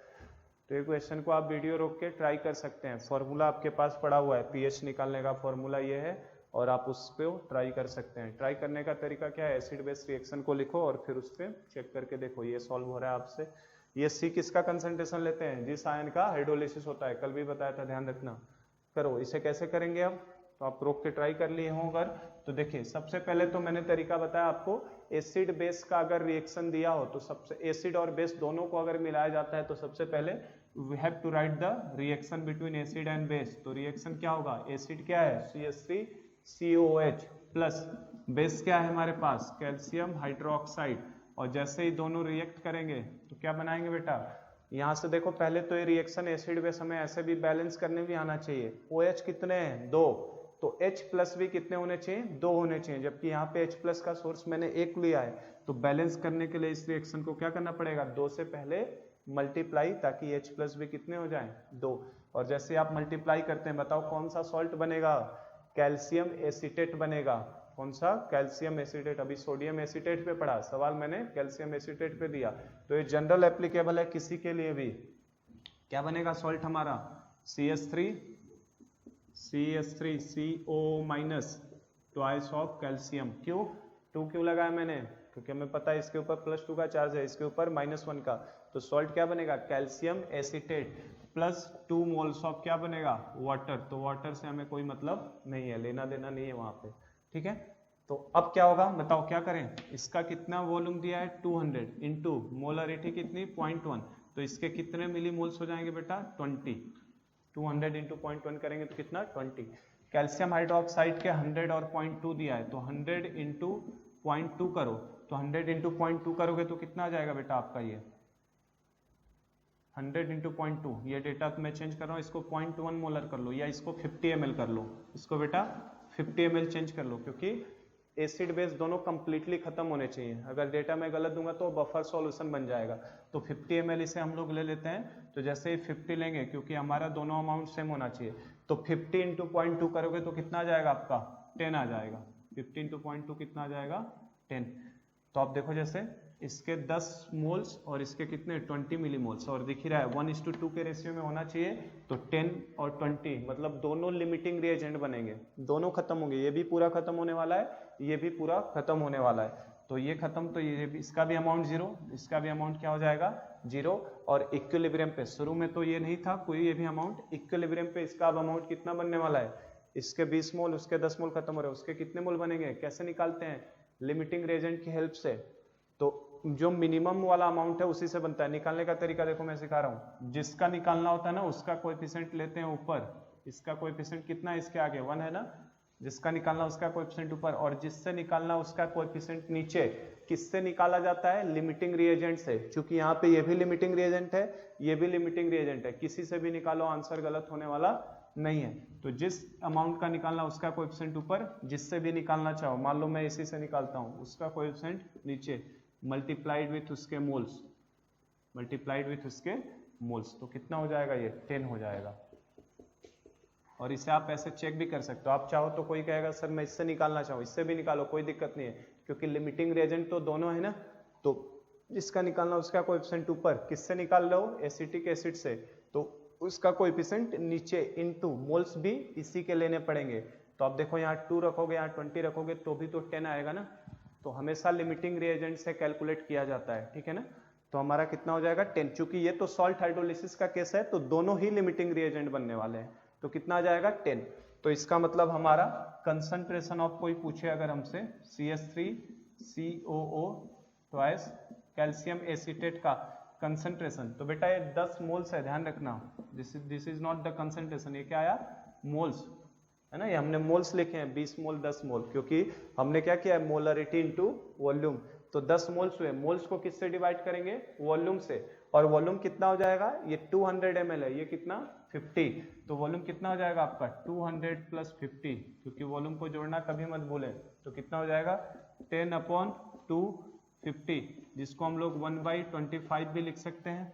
तो ये क्वेश्चन को आप वीडियो रोक के ट्राई कर सकते हैं, फॉर्मूला आपके पास पड़ा हुआ है, pH निकालने का फॉर्मूला ये है और आप उस पर ट्राई कर सकते हैं। ट्राई करने का तरीका क्या है, एसिड बेस रिएक्शन को लिखो और फिर उस पर चेक करके देखो ये सॉल्व हो रहा है आपसे। ये C किसका कंसंट्रेशन लेते हैं, जिस आयन का हाइड्रोलिसिस होता है, कल भी बताया था, ध्यान रखना। करो, इसे कैसे करेंगे अब, तो आप रोक के ट्राई कर लिए हों अगर, तो देखिए सबसे पहले तो मैंने तरीका बताया आपको, एसिड बेस का अगर रिएक्शन दिया हो तो सबसे, एसिड और बेस दोनों को अगर मिलाया जाता है तो सबसे पहले we have to write the reaction between acid and base. तो रिएक्शन क्या होगा, एसिड क्या है CH3COH प्लस बेस क्या है हमारे पास, कैल्शियम हाइड्रोक्साइड, और जैसे ही दोनों रिएक्ट करेंगे तो क्या बनाएंगे बेटा, यहाँ से देखो पहले तो ये रिएक्शन एसिड बेस हमें ऐसे भी बैलेंस करने भी आना चाहिए। OH कितने हैं 2, तो H प्लस भी कितने होने चाहिए 2 होने चाहिए, जबकि यहाँ पे H प्लस का सोर्स मैंने 1 लिया है। तो बैलेंस करने के लिए इस रिएक्शन को क्या करना पड़ेगा 2 से पहले मल्टीप्लाई, ताकि H प्लस भी कितने हो जाए 2। और जैसे आप मल्टीप्लाई करते हैं बताओ कौन सा सॉल्ट बनेगा, कैल्शियम एसीटेट बनेगा। कौन सा, कैल्शियम एसीटेट। अभी सोडियम एसीटेट पे पढ़ा, सवाल मैंने कैल्शियम एसीटेट पे दिया। तो ये जनरल एप्लीकेबल है किसी के लिए भी। क्या बनेगा सॉल्ट हमारा CH3 CO minus twice of calcium. क्यों 2 क्यों लगाया मैंने, क्योंकि हमें पता है इसके ऊपर +2 का चार्ज है, इसके ऊपर -1 का। तो सॉल्ट क्या बनेगा calcium acetate plus 2 moles of क्या बनेगा वाटर। तो वाटर से हमें कोई मतलब नहीं है, लेना देना नहीं है वहां पे, ठीक है। तो अब क्या होगा बताओ क्या करें, इसका कितना वॉल्यूम दिया है 200 इंटू मोलरिटी कितनी 0.1, तो इसके कितने मिली मोल्स हो जाएंगे बेटा 20। 200 इंटू 0.1 करेंगे तो कितना 20। कैल्शियम हाइड्रोक्साइड के 100 और 0.2 दिया है, तो 100 इंटू 0.2 करो, तो 100 इंटू 0.2 करोगे तो कितना आ जाएगा बेटा आपका ये 100 इंटू 0.2। ये डेटा तो मैं चेंज कर रहा हूँ, इसको 0.1 मोलर कर लो या इसको 50 ml कर लो, इसको बेटा 50 ml चेंज कर लो, क्योंकि एसिड बेस दोनों कंप्लीटली खत्म होने चाहिए। अगर डेटा मैं गलत दूंगा तो बफर सॉल्यूशन बन जाएगा। तो 50 ml इसे हम लोग ले लेते हैं, तो जैसे ही 50 लेंगे क्योंकि हमारा दोनों अमाउंट सेम होना चाहिए, तो 50 इंटू 0.2 करोगे तो कितना आ जाएगा आपका 10 आ जाएगा। 50 इंटू 0.2 कितना आ जाएगा 10। तो आप देखो जैसे इसके 10 मोल्स और इसके कितने 20 मिलीमोल्स, और दिख ही रहा है 1:2 के रेशियो में होना चाहिए। तो 10 और 20 मतलब दोनों लिमिटिंग रिएजेंट बनेंगे, दोनों खत्म होंगे। ये भी पूरा खत्म होने वाला है, ये भी पूरा खत्म होने वाला है। तो ये खत्म, तो ये भी, इसका भी अमाउंट 0, इसका भी अमाउंट क्या हो जाएगा 0। और इक्विलिब्रियम पे शुरू में तो ये नहीं था कोई ये भी अमाउंट, इक्विलिब्रियम पे इसका अब अमाउंट कितना बनने वाला है, इसके 20 मोल उसके 10 मोल खत्म हो रहे हैं, उसके कितने मोल बनेंगे, कैसे निकालते हैं लिमिटिंग रिएजेंट की हेल्प से। तो जो मिनिमम वाला अमाउंट है उसी से बनता है। निकालने का तरीका देखो मैं सिखा रहा हूँ, जिसका निकालना होता है ना उसका कोएफिशिएंट लेते हैं ऊपर, इसका कोएफिशिएंट कितना है इसके आगे 1 है ना, जिसका निकालना उसका कोएफिशिएंट ऊपर, और जिससे निकालना उसका कोएफिशिएंट नीचे। किससे निकाला जाता है लिमिटिंग रिएजेंट से, क्योंकि यहाँ पे ये भी लिमिटिंग रिएजेंट है, ये भी लिमिटिंग रिएजेंट है, किसी से भी निकालो आंसर गलत होने वाला नहीं है। तो जिस अमाउंट का निकालना उसका कोएफिशिएंट ऊपर, जिससे भी निकालना चाहो, मान लो मैं इसी से निकालता हूँ, उसका कोएफिशिएंट नीचे मल्टीप्लाइड विथ उसके मोल्स, मल्टीप्लाइड विथ उसके मोल्स, तो कितना हो जाएगा ये 10 हो जाएगा। और इसे आप ऐसे चेक भी कर सकते हो, आप चाहो तो कोई कहेगा सर मैं इससे निकालना चाहूँ, इससे भी निकालो कोई दिक्कत नहीं है, क्योंकि लिमिटिंग रिएजेंट तो दोनों है ना। तो जिसका निकालना उसका कोएफिशिएंट ऊपर, किससे निकाल रहे हो एसिटिक एसिड से, तो उसका कोएफिशिएंट नीचे इनटू मोल्स भी इसी के लेने पड़ेंगे। तो आप देखो यहाँ 2 रखोगे यहाँ 20 रखोगे तो भी तो 10 आएगा ना। तो हमेशा लिमिटिंग रिएजेंट से कैलकुलेट किया जाता है, ठीक है ना। तो हमारा कितना हो जाएगा 10, चूंकि ये तो सॉल्ट हाइड्रोलिसिस का केस है तो दोनों ही लिमिटिंग रिएजेंट बनने वाले हैं, तो कितना आ जाएगा 10। तो इसका मतलब हमारा कंसंट्रेशन ऑफ कोई पूछे अगर हमसे CH3 COO twice calcium acetate का कंसंट्रेशन, तो बेटा ये 10 मोल्स है, ध्यान रखना, this is not the concentration, ये क्या आया मोल्स है ना, ये हमने मोल्स लिखे हैं 20 मोल 10 मोल, क्योंकि हमने क्या किया है मोलरिटी इनटू वॉल्यूम। तो 10 मोल्स हुए, मोल्स को किससे डिवाइड करेंगे वॉल्यूम से, और वॉल्यूम कितना हो जाएगा ये 200 ml है, ये कितना 50, तो वॉल्यूम कितना हो जाएगा आपका 200 प्लस 50, क्योंकि वॉल्यूम को जोड़ना कभी मत भूलें। तो कितना हो जाएगा 10/250, जिसको हम लोग 1/25 भी लिख सकते हैं,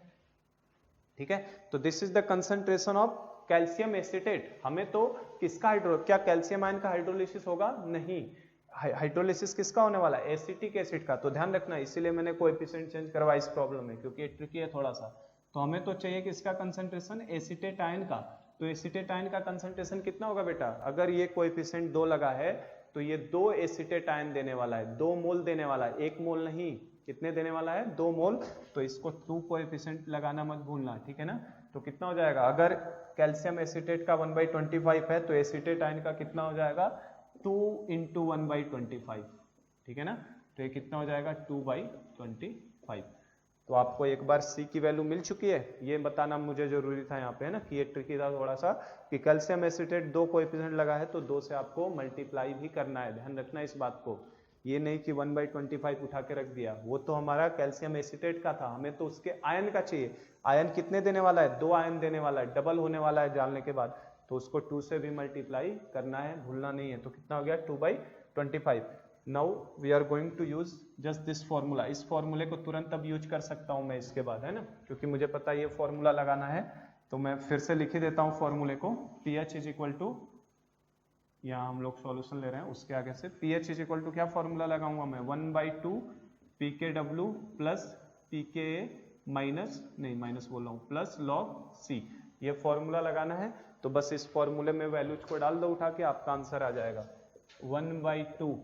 ठीक है। तो this is the concentration of calcium acetate. हमें तो किसका क्या कैल्शियम आयन का हाइड्रोलिसिस होगा, नहीं, हाइड्रोलिसिस किसका होने वाला है एसिटिक एसिड का। तो ध्यान रखना, इसीलिए मैंने कोएफिशिएंट चेंज करवाया इस प्रॉब्लम में, क्योंकि ये ट्रिकी है थोड़ा सा। तो हमें तो चाहिए किसका कंसंट्रेशन एसीटेट आयन का। तो एसीटेट आयन का कंसंट्रेशन कितना होगा बेटा, अगर ये कोएफिशिएंट 2 लगा है तो ये 2 एसीटेट आयन देने वाला है, 2 मोल देने वाला है, 1 मोल नहीं, कितने देने वाला है 2 मोल। तो इसको 2 कोएफिशिएंट लगाना मत भूलना, ठीक है ना। तो कितना हो जाएगा, अगर कैल्शियम एसीटेट का 1/25 है तो एसीटेट आयन का कितना हो जाएगा 2 × 1/25, ठीक है ना। तो ये कितना हो जाएगा 2/25। तो आपको एक बार C की वैल्यू मिल चुकी है, ये बताना मुझे जरूरी था यहाँ पे, है ना, कि ये ट्रिकी था थोड़ा सा, कि कैल्शियम एसीटेट 2 कोएफिशिएंट लगा है तो 2 से आपको मल्टीप्लाई भी करना है, ध्यान रखना इस बात को। ये नहीं कि 1/25 उठा के रख दिया, वो तो हमारा कैल्शियम एसीटेट का था, हमें तो उसके आयन का चाहिए। आयन कितने देने वाला है, 2 आयन देने वाला है, डबल होने वाला है डालने के बाद, तो उसको 2 से भी मल्टीप्लाई करना है, भूलना नहीं है। तो कितना हो गया 2/25। Now we are going to use just this formula. इस फॉर्मूले को तुरंत अब यूज कर सकता हूं मैं इसके बाद, है ना, क्योंकि मुझे पता है ये फॉर्मूला लगाना है। तो मैं फिर से लिख ही देता हूं फॉर्मूले को। pH इज इक्वल टू, यहाँ हम लोग सॉल्यूशन ले रहे हैं उसके आगे से, pH इज इक्वल टू क्या फॉर्मूला लगाऊंगा मैं, 1/2 pKw प्लस pKa माइनस, नहीं माइनस बोल रहा हूँ, प्लस log C। ये फॉर्मूला लगाना है। तो बस इस फॉर्मूले में वैल्यूज को डाल दो उठा के, आपका आंसर आ जाएगा 1/2।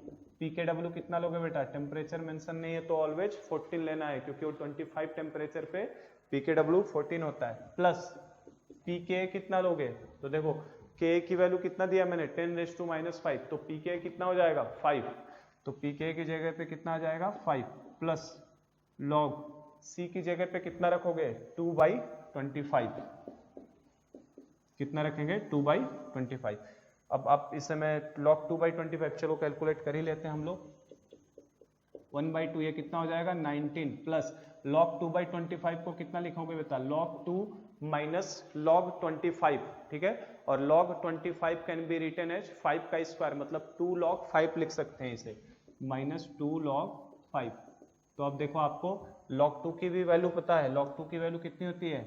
pKw कितना लोगे बेटा, टेम्परेचर मेंशन नहीं है तो ऑलवेज 14 लेना है, क्योंकि वो 25 टेम्परेचर पे pKw 14 होता है, प्लस pKa कितना लोगे, तो देखो Ka की वैल्यू कितना दिया मैंने, 10⁻⁵, तो pKa कितना हो जाएगा 5, तो pKa की जगह पे कितना आ जाएगा 5, प्लस log C की जगह पे कितना रखोगे 2/25, कितना रखेंगे 2/25। अब आप इसे मैं log 2/25, चलो कैलकुलेट कर ही लेते हैं हम लोग। 1/2 ये कितना हो जाएगा 19, प्लस log 2/25 को कितना लिखोगे बेटा, log 2 माइनस log 25, ठीक है, और log 25 can be written as 5 का स्क्वायर, मतलब 2 log 5 लिख सकते हैं इसे, माइनस 2 log 5। तो अब देखो आपको log 2 की भी वैल्यू पता है, log 2 की वैल्यू कितनी होती है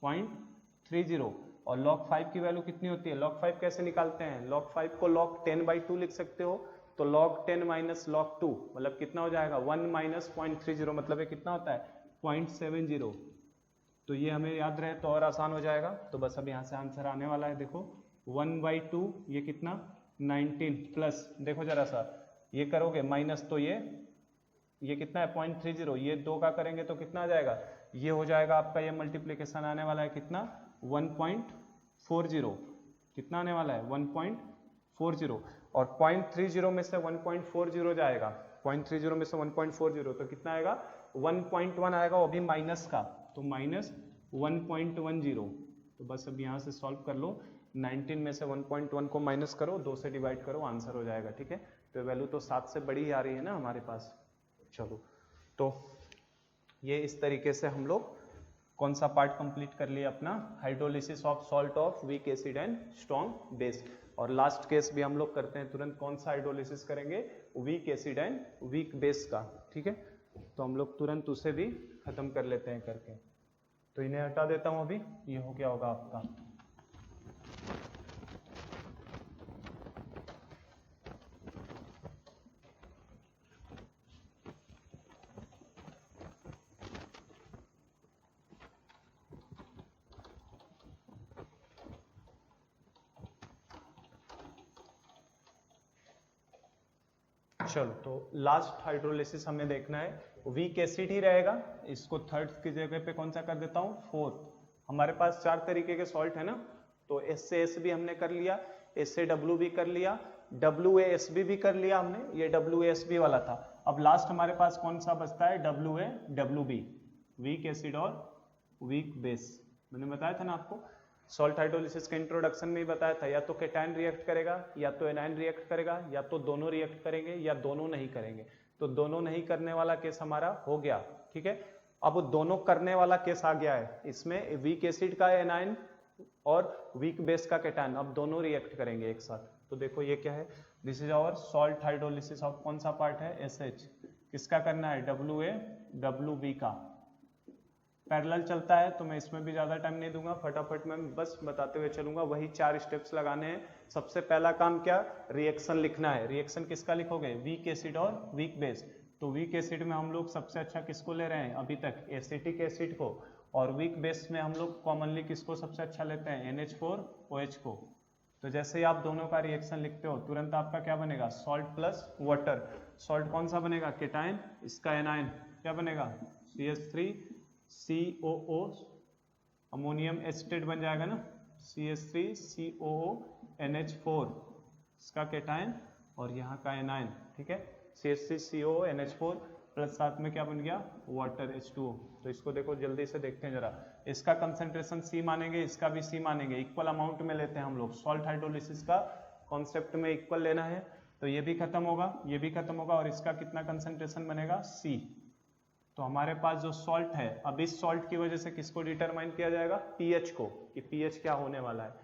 0.30, और log 5 की वैल्यू कितनी होती है, log 5 कैसे निकालते हैं, log 5 को log 10/2 लिख सकते हो, तो log 10 माइनस log 2 मतलब कितना हो जाएगा 1 माइनस 0.30, मतलब ये कितना होता है 0.70। तो ये हमें याद रहे तो और आसान हो जाएगा। तो बस अब यहाँ से आंसर आने वाला है, देखो 1/2 ये कितना 19, प्लस देखो जरा सा ये करोगे माइनस, तो ये कितना है 0.30, ये 2 का करेंगे तो कितना आ जाएगा, ये हो जाएगा आपका, ये मल्टीप्लीकेशन आने वाला है कितना 1.40, कितना आने वाला है 1.40, और 0.30 में से 1.40 जाएगा, 0.30 में से 1.40 तो कितना आएगा 1.1 आएगा, वो भी माइनस का, तो माइनस 1.10। तो बस अब यहाँ से सॉल्व कर लो, 19 में से 1.1 को माइनस करो, 2 से डिवाइड करो, आंसर हो जाएगा, ठीक है। तो वैल्यू तो 7 से बड़ी ही आ रही है ना हमारे पास। चलो, तो ये इस तरीके से हम लोग कौन सा पार्ट कंप्लीट कर लिया अपना, hydrolysis of salt of week acid and strong base. और लास्ट केस भी हम लोग करते हैं तुरंत, कौन सा हाइड्रोलिसिस करेंगे, week acid and weak base का, ठीक है। तो हम लोग तुरंत उसे भी खत्म कर लेते हैं करके। तो इन्हें हटा देता हूं अभी, ये हो गया होगा आपका। चलो, तो लास्ट हाइड्रोलिसिस हमें देखना है, वीक एसिड ही रहेगा, इसको थर्ड की जगह पे कौन सा कर देता हूँ, फोर्थ। हमारे पास 4 तरीके के सॉल्ट है ना, तो एस से एस भी हमने कर लिया, एस से डब्ल्यू भी कर लिया, WaSb भी कर लिया हमने, ये WaSb वाला था। अब लास्ट हमारे पास कौन सा बचता है, WaWb, वीक एसिड और वीक बेस। मैंने बताया था ना आपको, सॉल्ट हाइड्रोलिसिस के इंट्रोडक्शन में ही बताया था, या तो केटायन रिएक्ट करेगा, या तो एनायन रिएक्ट करेगा, या तो दोनों रिएक्ट करेंगे, या दोनों नहीं करेंगे। तो दोनों नहीं करने वाला केस हमारा हो गया, ठीक है। अब दोनों करने वाला केस आ गया है, इसमें वीक एसिड का एनायन और वीक बेस का केटायन, अब दोनों रिएक्ट करेंगे एक साथ। तो देखो ये क्या है, this is our salt hydrolysis of कौन सा पार्ट है, SH। किसका करना है, WaWb का। पैरेलल चलता है तो मैं इसमें भी ज्यादा टाइम नहीं दूंगा, फटाफट मैं बस बताते हुए चलूंगा। वही 4 स्टेप्स लगाने हैं। सबसे पहला काम क्या, रिएक्शन लिखना है। रिएक्शन किसका लिखोगे, वीक एसिड और वीक बेस। तो वीक एसिड में हम लोग सबसे अच्छा किसको ले रहे हैं अभी तक, एसिटिक एसिड को, और वीक बेस में हम लोग कॉमनली किसको सबसे अच्छा लेते हैं, NH4OH को। तो जैसे ही आप दोनों का रिएक्शन लिखते हो तुरंत आपका क्या बनेगा, सॉल्ट प्लस वाटर। सॉल्ट कौन सा बनेगा, केटायन, इसका एनायन क्या बनेगा, CH3COO, अमोनियम एसिटेट बन जाएगा ना, CH3COO इसका केटायन और यहाँ का एनायन, ठीक है, CH3COO प्लस साथ में क्या बन गया, वाटर H2O। तो इसको देखो जल्दी से देखते हैं जरा, इसका कंसंट्रेशन C मानेंगे, इसका भी C मानेंगे, इक्वल अमाउंट में लेते हैं हम लोग। सॉल्ट हाइड्रोलिसिस का कॉन्सेप्ट में इक्वल लेना है, तो ये भी खत्म होगा, ये भी खत्म होगा, और इसका कितना कंसंट्रेशन बनेगा, C। तो हमारे पास जो सॉल्ट है, अब इस सॉल्ट की वजह से किसको डिटरमाइन किया जाएगा, पीएच को, कि पीएच क्या होने वाला है।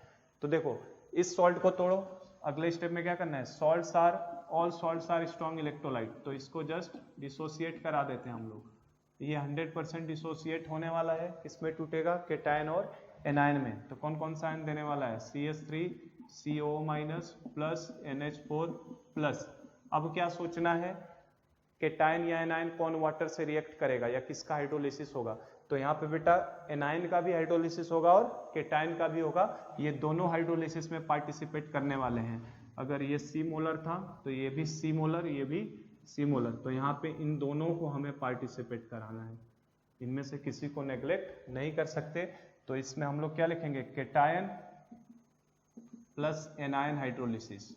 तो देखो इस सॉल्ट को तोड़ो, अगले स्टेप में क्या करना है, salts are, all salts are strong electrolyte, तो इसको जस्ट डिसोसिएट करा देते हैं हम लोग। ये 100% डिसोसिएट होने वाला है, किसमें टूटेगा, केटायन और एनायन में। तो कौन कौन सा आयन देने वाला है, CH3CO- प्लस NH4 प्लस। अब क्या सोचना है, केटायन या एनायन कौन वाटर से रिएक्ट करेगा या किसका हाइड्रोलिसिस होगा। तो यहाँ पे बेटा एनायन का भी हाइड्रोलिसिस होगा और केटायन का भी होगा, ये दोनों हाइड्रोलिसिस में पार्टिसिपेट करने वाले हैं। अगर ये सी मोलर था तो ये भी सी मोलर, ये भी सी मोलर, तो यहाँ पे इन दोनों को हमें पार्टिसिपेट कराना है, इनमें से किसी को नेग्लेक्ट नहीं कर सकते। तो इसमें हम लोग क्या लिखेंगे, cation plus anion hydrolysis,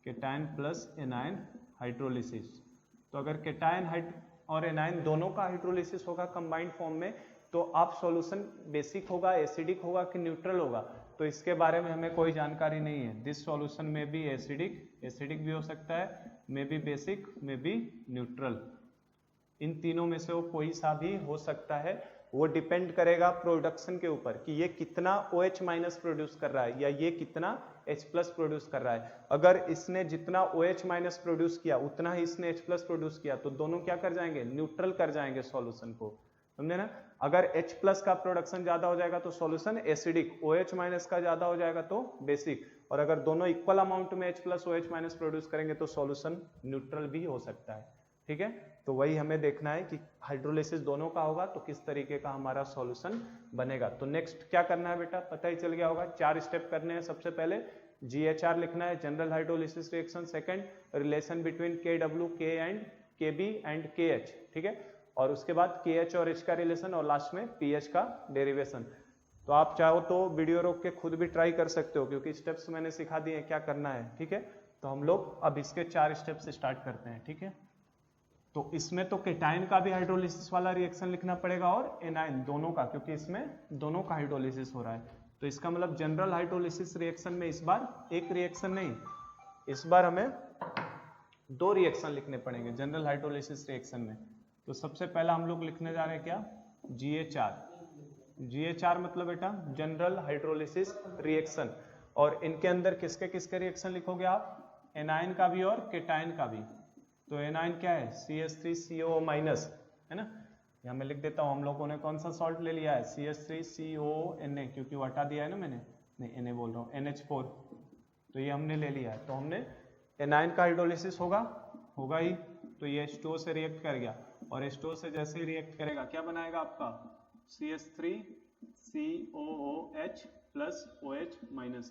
cation plus anion hydrolysis. तो अगर केटायन और एनायन दोनों का हाइड्रोलिसिस होगा कंबाइंड फॉर्म में, तो आप सॉल्यूशन बेसिक होगा, एसिडिक होगा कि न्यूट्रल होगा, तो इसके बारे में हमें कोई जानकारी नहीं है। दिस सॉल्यूशन में भी एसिडिक भी हो सकता है, maybe basic, maybe neutral, इन तीनों में से वो कोई सा भी हो सकता है। वो डिपेंड करेगा प्रोडक्शन के ऊपर कि ये कितना OH माइनस प्रोड्यूस कर रहा है या ये कितना H प्लस प्रोड्यूस कर रहा है। अगर इसने जितना OH माइनस प्रोड्यूस किया उतना ही इसने H प्लस प्रोड्यूस किया, तो दोनों क्या कर जाएंगे, न्यूट्रल कर जाएंगे सॉल्यूशन को, समझे ना। अगर H प्लस का प्रोडक्शन ज्यादा हो जाएगा तो सॉल्यूशन एसिडिक, OH माइनस का ज्यादा हो जाएगा तो बेसिक, और अगर दोनों इक्वल अमाउंट में H plus OH minus produce करेंगे तो सॉल्यूशन न्यूट्रल भी हो सकता है, ठीक है। तो वही हमें देखना है कि हाइड्रोलिसिस दोनों का होगा तो किस तरीके का हमारा सॉल्यूशन बनेगा। तो नेक्स्ट क्या करना है बेटा, पता ही चल गया होगा, 4 स्टेप करने हैं। सबसे पहले GHR लिखना है, general hydrolysis reaction. Second, relation between KW, K and KB and KH, ठीक है। और उसके बाद KH और H का रिलेशन, और लास्ट में pH का डेरिवेशन। तो आप चाहो तो वीडियो रोक के खुद भी ट्राई कर सकते हो, क्योंकि स्टेप्स मैंने सिखा दिए हैं क्या करना है, ठीक है। तो हम लोग अब इसके 4 स्टेप से स्टार्ट करते हैं, ठीक है। तो इसमें तो केटायन का भी हाइड्रोलिसिस वाला रिएक्शन लिखना पड़ेगा और एनायन दोनों का, क्योंकि इसमें दोनों का हाइड्रोलिसिस हो रहा है। तो इसका मतलब जनरल हाइड्रोलिसिस रिएक्शन में इस बार एक रिएक्शन नहीं, इस बार हमें 2 रिएक्शन लिखने पड़ेंगे जनरल हाइड्रोलिसिस रिएक्शन में। तो सबसे पहला हम लोग लिखने जा रहे हैं क्या, GHR मतलब बेटा जनरल हाइड्रोलिसिस रिएक्शन। और इनके अंदर किसके किसके रिएक्शन लिखोगे आप, एनायन का भी और केटायन का भी। तो एनायन क्या है, CH3CO- है ना। यहाँ मैं लिख देता हूँ, हम लोगों ने कौन सा सॉल्ट ले लिया है, CH3CONA, क्योंकि वो हटा दिया है ना मैंने, नहीं Na बोल रहा हूँ, NH4, तो ये हमने ले लिया है। तो हमने एनायन का हाइड्रोलिसिस होगा ही, तो ये H2O से रिएक्ट कर गया, और H2O से जैसे ही रिएक्ट करेगा क्या बनाएगा आपका, CH3COOH प्लस OH-।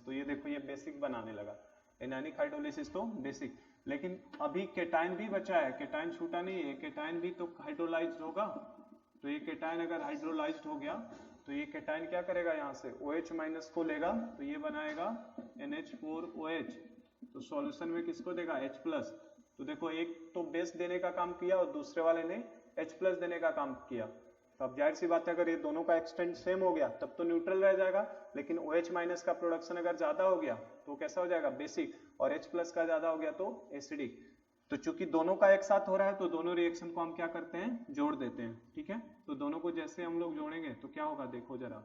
तो ये देखो ये बेसिक बनाने लगा, एनायनिक हाइड्रोलिसिस तो बेसिक। लेकिन अभी केटायन भी बचा है, केटायन छूटा नहीं है, केटायन भी तो हाइड्रोलाइज्ड होगा। तो ये केटायन अगर हाइड्रोलाइज्ड हो गया तो ये केटायन क्या करेगा, यहाँ से OH माइनस को लेगा, तो ये बनाएगा NH4OH। तो सॉल्यूशन में किसको देगा, H प्लस। तो देखो एक तो बेस देने का काम किया और दूसरे वाले ने H प्लस देने का काम किया। तो अब जाहिर सी बात है अगर ये दोनों का एक्सटेंट सेम हो गया तब तो न्यूट्रल रह जाएगा, लेकिन OH माइनस का प्रोडक्शन अगर ज्यादा हो गया तो कैसा हो जाएगा, बेसिक, और H प्लस का ज्यादा हो गया तो एसिडिक। तो चूंकि दोनों का एक साथ हो रहा है तो दोनों रिएक्शन को हम क्या करते हैं, जोड़ देते हैं, ठीक है। तो दोनों को जैसे हम लोग जोड़ेंगे तो क्या होगा, देखो जरा,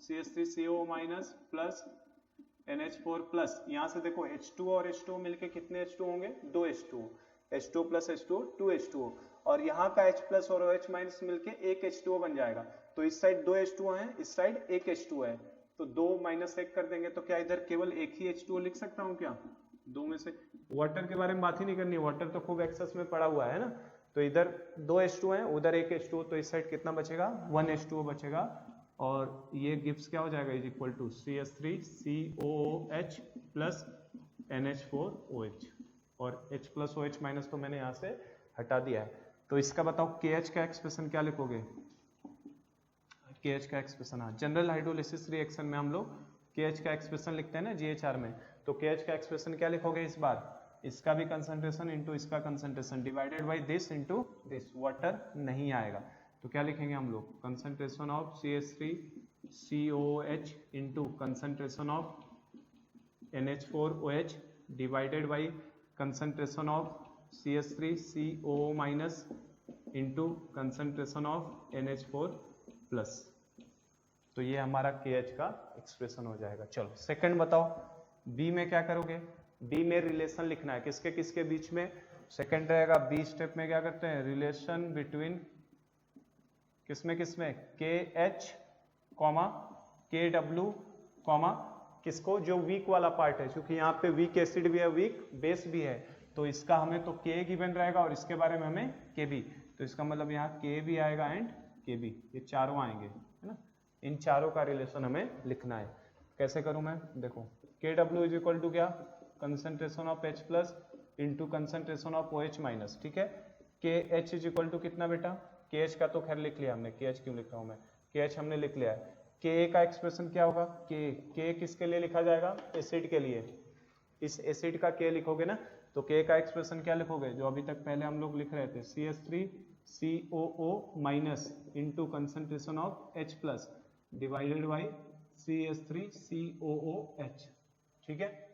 CH3CO- प्लस NH4 प्लस, यहाँ से देखो H2O और H2O मिलके कितने H2O होंगे, 2 H2O, H2O plus H2O 2 H2O, और यहाँ का H प्लस और OH माइनस मिलके एक H2O बन जाएगा। तो इस साइड 2 H2O है, इस साइड एक H2O है, तो 2 माइनस 1 कर देंगे तो क्या इधर केवल एक ही H2O लिख सकता हूँ क्या, दो में से। वाटर के बारे में बात ही नहीं करनी, वाटर तो खूब एक्सेस में पड़ा हुआ है ना। तो इधर 2 H2O है, उधर एक H2O, तो इस साइड कितना बचेगा, 1 H2O बचेगा, और ये गिव्स क्या हो जाएगा, is equal to CH3COOH plus NH4OH, और H प्लस OH माइनस तो मैंने यहाँ से हटा दिया है। तो इसका बताओ KH का एक्सप्रेशन क्या लिखोगे, KH का एक्सप्रेशन, हाँ जनरल हाइड्रोलिसिस रिएक्शन में हम लोग KH का एक्सप्रेशन लिखते हैं ना GHR में, तो KH का एक्सप्रेशन क्या लिखोगे इस बार, इसका भी कंसंट्रेशन इंटू इसका concentration divided by this into this, water नहीं आएगा तो क्या लिखेंगे हम लोग, concentration of CH3COOH into concentration of NH4OH divided by concentration of CH3CO- into concentration of NH4 plus. तो ये हमारा KH का एक्सप्रेशन हो जाएगा। चलो सेकंड बताओ, बी में क्या करोगे? बी में रिलेशन लिखना है किसके किसके बीच में। सेकंड रहेगा बी स्टेप में क्या करते हैं, रिलेशन बिटवीन किसमें किसमें, KH कॉमा KW कॉमा किसको, जो वीक वाला पार्ट है, क्योंकि यहाँ पे वीक एसिड भी है वीक बेस भी है, तो इसका हमें तो K गिवन रहेगा और इसके बारे में हमें KB, तो इसका मतलब यहाँ K भी आएगा एंड KB, ये चारों आएंगे, है ना। इन चारों का रिलेशन हमें लिखना है। कैसे करूं मैं, देखो KW इज इक्वल टू क्या, concentration of H plus into concentration of OH minus, ठीक है। KH इज इक्वल टू कितना बेटा, KH का तो खैर लिख लिया हमने, KH क्यों लिख रहा हूं मैं, KH हमने लिख लिया है। Ka का एक्सप्रेशन क्या होगा, K किसके लिए लिखा जाएगा, एसिड के लिए, इस एसिड का K लिखोगे ना, तो K का एक्सप्रेशन क्या लिखोगे, जो अभी तक पहले हम लोग लिख रहे थे, CH3COO minus into concentration of H plus divided by CH3COOH, ठीक है।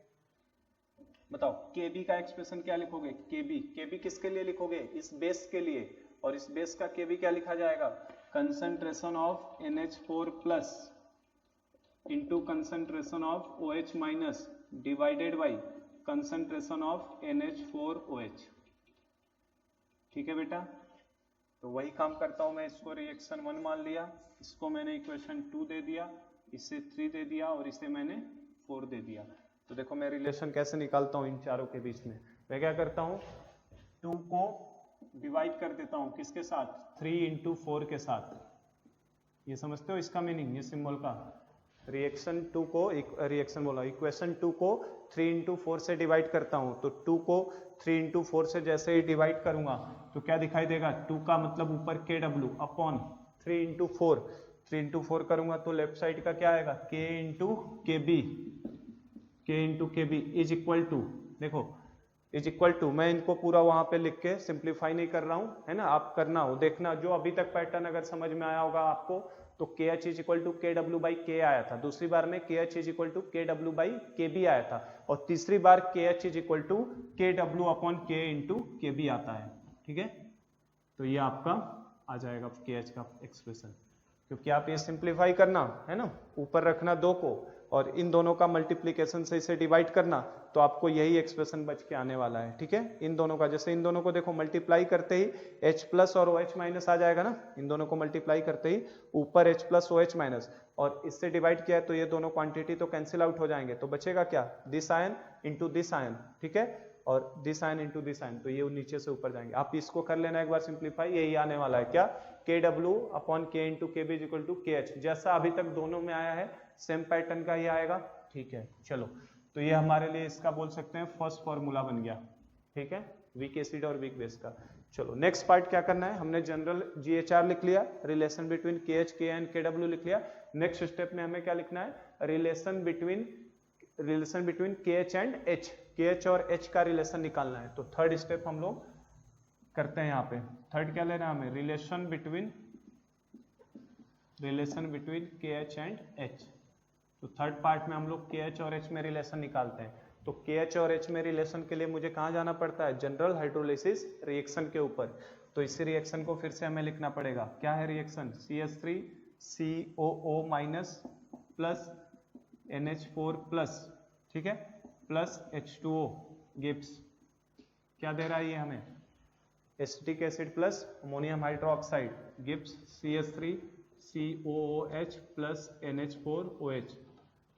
बताओ Kb का एक्सप्रेशन क्या लिखोगे, Kb किसके लिए लिखोगे, इस बेस के लिए, और इस बेस का Kb क्या लिखा जाएगा, concentration of NH4 plus into concentration of OH minus divided by concentration of NH4OH, ठीक है बेटा। तो वही काम करता हूं मैं, इसको रिएक्शन 1 मान लिया, इसको मैंने इक्वेशन 2 दे दिया, इसे 3 दे दिया और इसे मैंने 4 दे दिया। तो देखो मैं रिलेशन कैसे निकालता हूं इन चारों के बीच में, मैं क्या करता हूं, 2 को डिवाइड कर देता हूं किसके साथ, 3 इंटू 4 के साथ, ये समझते हो इसका मीनिंग, ये सिंबल का। रिएक्शन 2 को, रिएक्शन बोला, इक्वेशन 2 को 3 इंटू 4 से डिवाइड करता हूं, तो 2 को 3 इंटू 4 से जैसे ही डिवाइड करूंगा तो क्या दिखाई देगा, 2 का मतलब ऊपर KW अपॉन 3 इंटू 4, 3 इंटू 4 करूंगा तो लेफ्ट साइड का क्या आएगा, K into KB is equal to, देखो इज इक्वल टू, मैं इनको पूरा वहां पे लिख के सिंप्लीफाई नहीं कर रहा हूं, है ना, आप करना हो देखना, जो अभी तक पैटर्न अगर समझ में आया होगा आपको, तो KH is equal to KW by K आया था, दूसरी बार में KH is equal to KW by KB आया था, और तीसरी बार KH is equal to KW upon K into KB आता है, ठीक है। तो ये आपका आ जाएगा KH का एक्सप्रेशन, क्योंकि आप ये सिंप्लीफाई करना है ना, ऊपर रखना 2 को और इन दोनों का मल्टीप्लीकेशन से इसे डिवाइड करना, तो आपको यही एक्सप्रेशन बच के आने वाला है, ठीक है। इन दोनों का, जैसे इन दोनों को देखो मल्टीप्लाई करते ही H प्लस और OH माइनस आ जाएगा ना, इन दोनों को मल्टीप्लाई करते ही ऊपर H प्लस OH माइनस, और इससे डिवाइड किया है तो ये दोनों क्वांटिटी तो कैंसिल आउट हो जाएंगे, तो बचेगा क्या, this ion into this ion, ठीक है, और this ion into this ion, तो ये नीचे से ऊपर जाएंगे। आप इसको कर लेना एक बार सिंप्लीफाई, यही आने वाला है क्या, KW upon K into KB is equal to KH, जैसा अभी तक दोनों में आया है सेम पैटर्न का ही आएगा, ठीक है। चलो तो ये हमारे लिए इसका बोल सकते हैं फर्स्ट फॉर्मूला बन गया, ठीक है, वीक एसिड और वीक बेस का। चलो नेक्स्ट पार्ट क्या करना है, हमने जनरल GHR लिख लिया, relation between KH K and KW लिख लिया, नेक्स्ट स्टेप में हमें क्या लिखना है, relation between KH and H, KH और H का रिलेशन निकालना है। तो थर्ड स्टेप हम लोग करते हैं, यहाँ पे थर्ड क्या लेना है हमें, relation between KH and H। तो थर्ड पार्ट में हम लोग KH और H में रिलेशन निकालते हैं। तो KH और H में रिलेशन के लिए मुझे कहाँ जाना पड़ता है, जनरल हाइड्रोलिसिस रिएक्शन के ऊपर। तो इसी रिएक्शन को फिर से हमें लिखना पड़ेगा, क्या है reaction, CH3COO minus plus NH4 plus, ठीक है, प्लस H2O गिव्स, क्या दे रहा है ये हमें, acetic acid plus ammonium hydroxide gives CH3COOH plus NH4OH।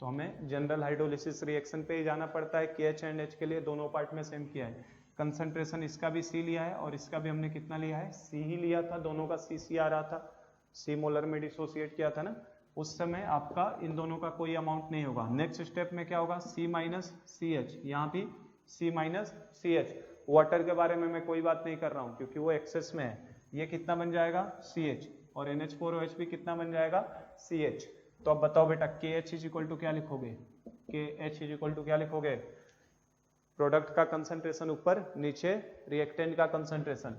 तो हमें जनरल हाइड्रोलिसिस रिएक्शन पे ही जाना पड़ता है, KH एंड H के लिए दोनों पार्ट में सेम किया है। कंसंट्रेशन इसका भी C लिया है और इसका भी हमने कितना लिया है, C ही लिया था, दोनों का CC आ रहा था, C मोलर में डिसोसिएट किया था ना, उस समय आपका इन दोनों का कोई अमाउंट नहीं होगा। नेक्स्ट स्टेप में क्या होगा, C माइनस CH, यहाँ भी C माइनस CH। वाटर के बारे में मैं कोई बात नहीं कर रहा हूँ क्योंकि वो एक्सेस में है, ये कितना बन जाएगा CH, और NH4OH भी कितना बन जाएगा CH। तो अब बताओ बेटा KH इज इक्वल टू क्या लिखोगे, KH इज इक्वल टू क्या लिखोगे, प्रोडक्ट का कंसंट्रेशन ऊपर नीचे रिएक्टेंट का कंसंट्रेशन,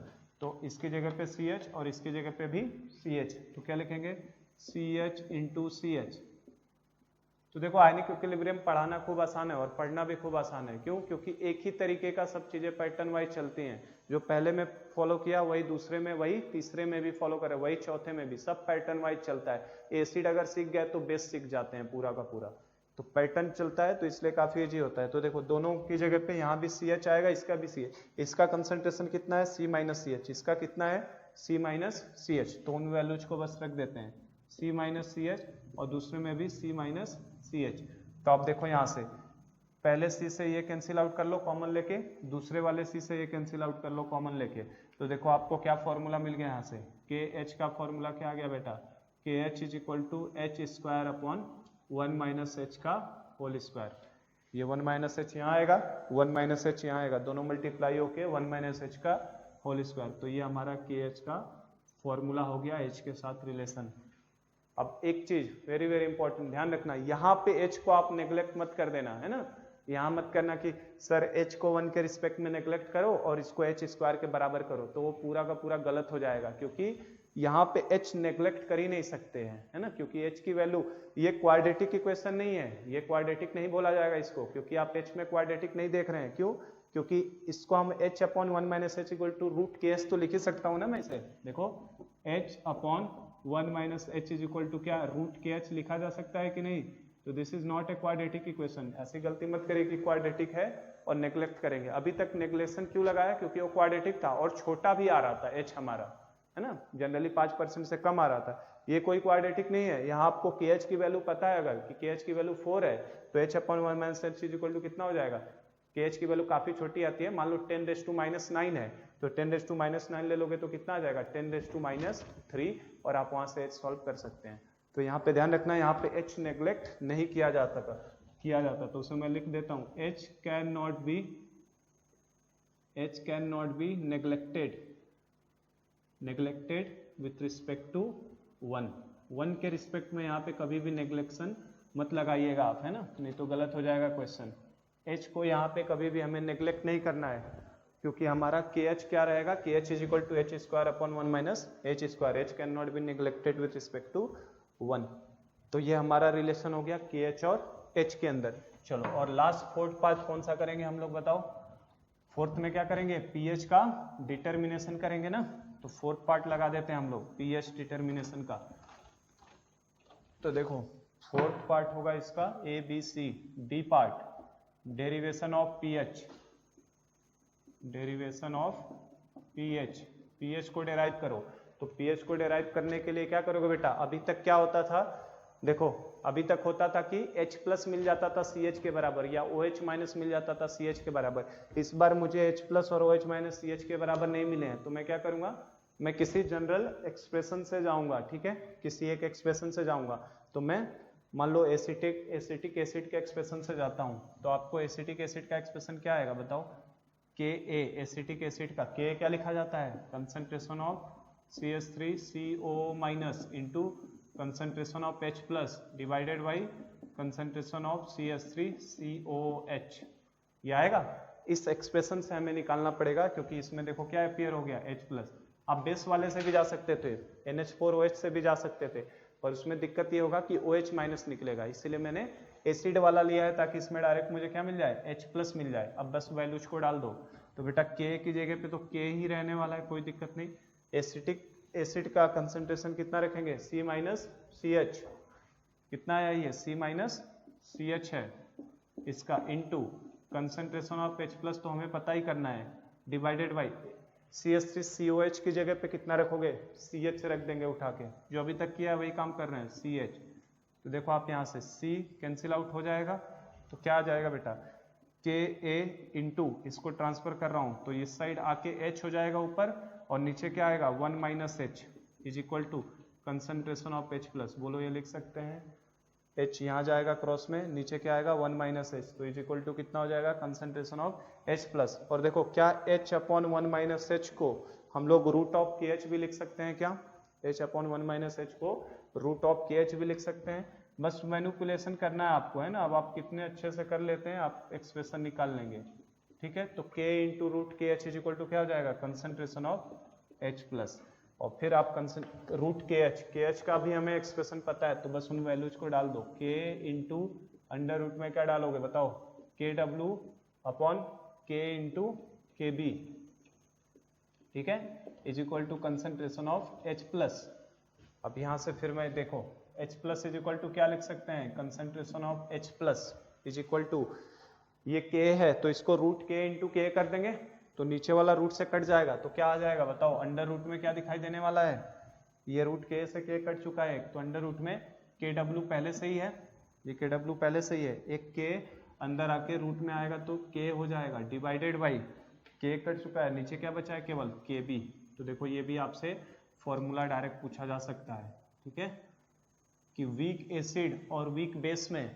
तो इसकी जगह पे CH और इसकी जगह पे भी CH, तो क्या लिखेंगे CH इंटू CH। तो तो देखो आयनिक इक्विलिब्रियम पढ़ाना खूब आसान है और पढ़ना भी खूब आसान है। क्यों? क्योंकि एक ही तरीके का सब चीजें पैटर्न वाइज चलती हैं। जो पहले में फॉलो किया वही दूसरे में, वही तीसरे में भी फॉलो करे, वही चौथे में भी, सब पैटर्न वाइज चलता है। एसिड अगर सीख गए तो बेस सीख जाते हैं पूरा का पूरा। तो पैटर्न चलता है तो इसलिए काफी इजी होता है। तो देखो दोनों की जगह पे यहाँ भी CH आएगा, इसका भी CH। इसका कंसंट्रेशन कितना है? C minus CH। इसका कितना है? C minus CH। तो उन वैल्यूज को बस रख देते हैं, C माइनस CH, और दूसरे में भी C माइनस CH। तो आप देखो यहाँ से पहले C से ये कैंसिल आउट कर लो कॉमन लेके, दूसरे वाले C से ये कैंसिल आउट कर लो कॉमन लेके। तो देखो आपको क्या फॉर्मूला मिल गया यहाँ से, KH का फॉर्मूला क्या आ गया बेटा? KH is equal to H square upon 1 minus H का होल स्क्वायर। ये 1 माइनस H यहाँ आएगा, 1 माइनस H यहाँ आएगा, दोनों मल्टीप्लाई होके 1 माइनस H का होल स्क्वायर। तो ये हमारा KH का फॉर्मूला हो गया H के साथ रिलेशन। अब एक चीज वेरी वेरी इंपॉर्टेंट ध्यान रखना, यहाँ पे H को आप नेग्लेक्ट मत कर देना, है ना। यहाँ मत करना कि सर H को 1 के रिस्पेक्ट में नेग्लेक्ट करो और इसको H स्क्वायर के बराबर करो, तो वो पूरा का पूरा गलत हो जाएगा। क्योंकि यहाँ पे H नेग्लेक्ट कर ही नहीं सकते हैं, है ना। क्योंकि H की वैल्यू, ये क्वाड्रेटिक इक्वेशन नहीं है, ये क्वाड्रेटिक नहीं बोला जाएगा इसको, क्योंकि आप H में क्वाड्रेटिक नहीं देख रहे हैं। क्यों? क्योंकि इसको हम H upon 1 minus H equal to root KH तो लिख ही सकता हूँ ना मैं इसे। देखो H upon 1 minus H is equal to क्या? रूट KH लिखा जा सकता है कि नहीं? तो this is not a quadratic equation. ऐसी गलती मत करिए कि क्वाड्रेटिक है और नेग्लेक्ट करेंगे। अभी तक नेग्लेक्शन क्यों लगाया? क्योंकि वो क्वाड्रेटिक था और छोटा भी आ रहा था H हमारा, है ना, जनरली 5% से कम आ रहा था। ये कोई क्वाड्रेटिक नहीं है। यहाँ आपको KH की वैल्यू पता है, अगर कि KH की वैल्यू 4 है तो H upon 1 minus H is equal to कितना हो जाएगा? KH की वैल्यू काफी छोटी आती है, मान लो 10⁻⁹ है, तो 10⁻⁹ ले लोगे तो कितना आ जाएगा? 10⁻³ और आप वहां से H सॉल्व कर सकते हैं। तो यहाँ पे ध्यान रखना, यहाँ पे H नेग्लेक्ट नहीं किया जाता तो उसे मैं लिख देता हूँ H can not be neglected with respect to 1 के रिस्पेक्ट में यहाँ पे कभी भी नेग्लेक्शन मत लगाइएगा आप, है ना, नहीं तो गलत हो जाएगा क्वेश्चन। H को यहाँ पे कभी भी हमें नेग्लेक्ट नहीं करना है, क्योंकि हमारा KH क्या रहेगा? KH is equal to H square upon 1 minus H square. H can not be neglected with respect to 1। तो ये हमारा रिलेशन हो गया KH और H के अंदर। चलो, और लास्ट फोर्थ पार्ट कौन सा करेंगे हम लोग बताओ? फोर्थ में क्या करेंगे? pH का डिटर्मिनेशन करेंगे ना। तो फोर्थ पार्ट लगा देते हैं हम लोग pH डिटर्मिनेशन का। तो देखो फोर्थ पार्ट होगा इसका ABC। B part derivation of pH, pH को डेराइव करो। तो pH को डेराइव करने के लिए क्या करोगे बेटा? अभी तक क्या होता था? देखो अभी तक होता था कि H प्लस मिल जाता था CH के बराबर, या OH माइनस मिल जाता था CH के बराबर। इस बार मुझे H प्लस और OH माइनस CH के बराबर नहीं मिले हैं, तो मैं क्या करूंगा? मैं किसी जनरल एक्सप्रेशन से जाऊंगा, ठीक है, किसी एक एक्सप्रेशन से जाऊंगा। तो मैं मान लो एसिटिक एसिड के एक्सप्रेशन से जाता हूं, तो आपको एसिटिक एसिड का एक्सप्रेशन क्या आएगा बताओ? Ka, एसिटिक एसिड का Ka क्या लिखा जाता है? Concentration of CH3CO minus into concentration of H plus divided by concentration of CH3COH। ये आएगा। इस एक्सप्रेशन से हमें निकालना पड़ेगा, क्योंकि इसमें देखो क्या अपीयर हो गया? H plus. आप बेस वाले से भी जा सकते थे, NH4OH से भी जा सकते थे, पर उसमें दिक्कत ये होगा कि OH माइनस निकलेगा, इसीलिए मैंने एसिड वाला लिया है, ताकि इसमें डायरेक्ट मुझे क्या मिल जाए? H प्लस मिल जाए। अब बस वैल्यूज को डाल दो। तो बेटा K की जगह पे तो K ही रहने वाला है, कोई दिक्कत नहीं। एसिटिक एसिड का कंसंट्रेशन कितना रखेंगे? C minus CH। कितना है ये? C माइनस CH है इसका, into concentration of H plus तो हमें पता ही करना है, डिवाइडेड बाई CH3COH की जगह पे कितना रखोगे? CH रख देंगे उठा के, जो अभी तक किया है वही काम कर रहे हैं, CH। तो देखो आप यहाँ से C कैंसिल आउट हो जाएगा, तो क्या आ जाएगा बेटा? Ka इंटू, इसको ट्रांसफर कर रहा हूँ तो इस साइड आके H हो जाएगा ऊपर, और नीचे क्या आएगा? 1 minus H is equal to concentration of H plus. बोलो ये लिख सकते हैं, H यहाँ जाएगा क्रॉस में, नीचे क्या आएगा? 1 माइनस H, तो इज इक्वल टू कितना हो जाएगा? Concentration of H plus. और देखो क्या H अपॉन 1 माइनस H को हम लोग रूट ऑफ KH भी लिख सकते हैं क्या? H अपॉन 1 माइनस H को रूट ऑफ KH भी लिख सकते हैं। बस मैनिपुलेशन करना है आपको, है ना। अब आप कितने अच्छे से कर लेते हैं, आप एक्सप्रेशन निकाल लेंगे, ठीक है। तो K into root KH is equal to क्या हो जाएगा? Concentration of H plus. और फिर आप रूट के एच का भी हमें एक्सप्रेशन पता है, तो बस उन वैल्यूज को डाल दो। के इंटू अंडर रूट में क्या डालोगे बताओ, K W upon K into K B, ठीक है, is equal to concentration of H plus. अब यहां से फिर मैं देखो H plus is equal to क्या लिख सकते हैं, concentration of H plus is equal to, ये K है तो इसको रूट के इंटू के कर देंगे, तो नीचे वाला रूट से कट जाएगा, तो क्या आ जाएगा बताओ, अंडर रूट में क्या दिखाई देने वाला है, ये रूट के से के कट चुका है, तो अंडर रूट में के डब्ल्यू पहले से ही है, ये के डब्ल्यू पहले से ही है, एक के अंदर आके रूट में आएगा तो के हो जाएगा डिवाइडेड बाई के कट चुका है, नीचे क्या बचा है केवल के बी। तो देखो ये भी आपसे फॉर्मूला डायरेक्ट पूछा जा सकता है, ठीक है, कि वीक एसिड और वीक बेस में,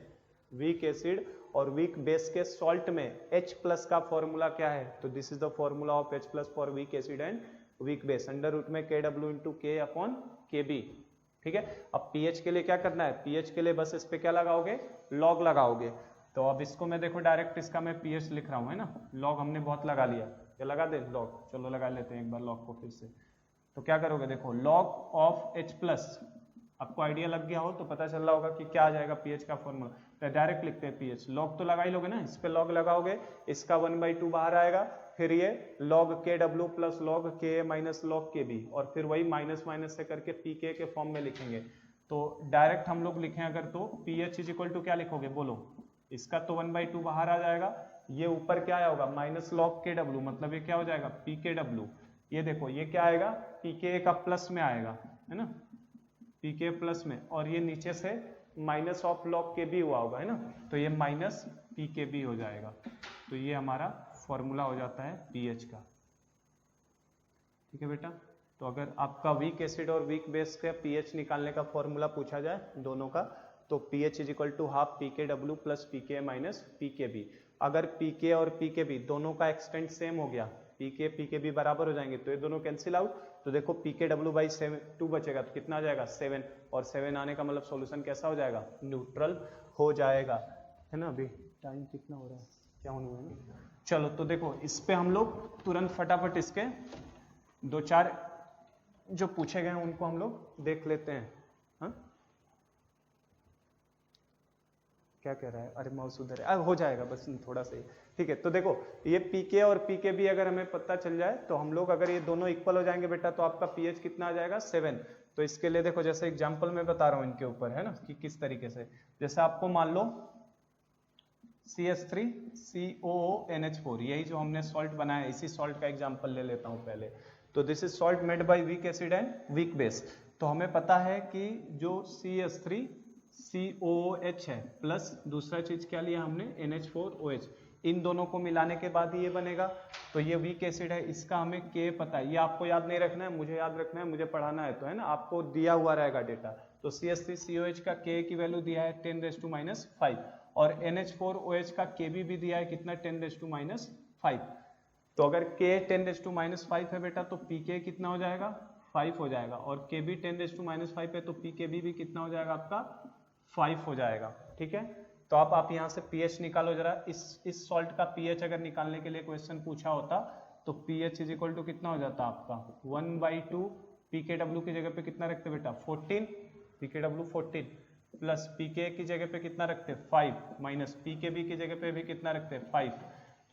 वीक एसिड और वीक बेस के सॉल्ट में H प्लस का फॉर्मूला क्या है, तो this is the formula of H plus for weak acid and weak base, under root में K W into K upon K B, ठीक है। अब pH के लिए क्या करना है, pH के लिए बस इस पे क्या लगाओगे, लॉग लगाओगे, तो अब इसको मैं देखो डायरेक्ट इसका मैं pH लिख रहा हूं, है ना, लॉग हमने बहुत लगा लिया, ये लगा दे लॉग, चलो लगा लेते हैं एक बार लॉग को फिर से। तो क्या करोगे देखो, लॉग ऑफ H प्लस, आपको आइडिया लग गया हो तो पता चल रहा होगा कि क्या आ जाएगा pH का फॉर्मूला, तो डायरेक्ट लिखते हैं pH, लॉग तो लगा ही लोगे ना, इस पे लॉग लगाओगे, इसका 1/2 बाहर आएगा, फिर ये log के डब्ल्यू प्लस log के माइनस log के बी, और फिर वही माइनस माइनस से करके pk के फॉर्म में लिखेंगे। तो डायरेक्ट हम लोग लिखें अगर तो pH इज इक्वल टू क्या लिखोगे बोलो, इसका तो 1/2 बाहर आ जाएगा, ये ऊपर क्या आया होगा माइनस log के डब्ल्यू, मतलब ये क्या हो जाएगा pk डब्ल्यू, ये देखो ये क्या आएगा pk का प्लस में आएगा, है ना, pk प्लस में, और ये नीचे से माइनस ऑफ log के बी हुआ होगा, है ना, तो ये माइनस pk बी हो जाएगा, तो ये हमारा फॉर्मूला हो जाता है pH का, ठीक है बेटा। तो अगर आपका वीक एसिड और वीक बेस का pH निकालने का फॉर्मूला पूछा जाए दोनों का, तो pH is equal to half pk W plus pk minus pk B. अगर pk और pk बी दोनों का एक्सटेंट सेम हो गया, pk pk बी बराबर हो जाएंगे, तो ये दोनों कैंसिल आउट, तो देखो pk डब्ल्यू बाई 2 बचेगा, तो कितना आ जाएगा 7, और 7 आने का मतलब सॉल्यूशन कैसा हो जाएगा, न्यूट्रल हो जाएगा, है ना। अभी टाइम कितना हो रहा है, क्या होने वाला है, चलो तो देखो इस पे हम लोग तुरंत फटाफट इसके 2-4 जो पूछे गए हैं उनको हम लोग देख लेते हैं। हाँ क्या कह रहा है, अरे माउस उधर है, हो जाएगा बस थोड़ा सा ही, ठीक है। तो देखो ये pk और pk भी अगर हमें पता चल जाए तो हम लोग, अगर ये दोनों इक्वल हो जाएंगे बेटा, तो आपका pH कितना आ जाएगा 7। तो इसके लिए देखो जैसे एग्जांपल मैं बता रहा हूं इनके ऊपर, है ना, कि किस तरीके से, जैसे आपको मान लो CH3COONH4, यही जो हमने सॉल्ट बनाया, इसी सॉल्ट का एग्जांपल ले लेता हूं पहले। तो this is salt made by week acid and weak base. तो हमें पता है कि जो CH3COOH है प्लस दूसरा चीज क्या लिया हमने NH4OH, इन दोनों को मिलाने के बाद ये बनेगा। तो ये वीक एसिड है, इसका हमें K पता है, ये आपको याद नहीं रखना है, मुझे याद रखना है, मुझे पढ़ाना है, तो है ना, आपको दिया हुआ रहेगा डेटा। तो CH3COH का K की वैल्यू दिया है 10⁻⁵, और NH4OH का Kb भी दिया है कितना 10⁻⁵। तो अगर K 10⁻⁵ है बेटा, तो Pk कितना हो जाएगा 5 हो जाएगा, और Kb 10⁻⁵ है तो Pkb भी कितना हो जाएगा आपका 5 हो जाएगा, ठीक है। तो आप यहाँ से pH निकालो जरा, इस सॉल्ट का pH अगर निकालने के लिए क्वेश्चन पूछा होता तो pH इज इक्वल टू कितना हो जाता आपका 1/2, pKw की जगह पे कितना रखते बेटा 14, pKw 14 प्लस pK की जगह पे कितना रखते 5, माइनस pKb की जगह पे भी कितना रखते 5।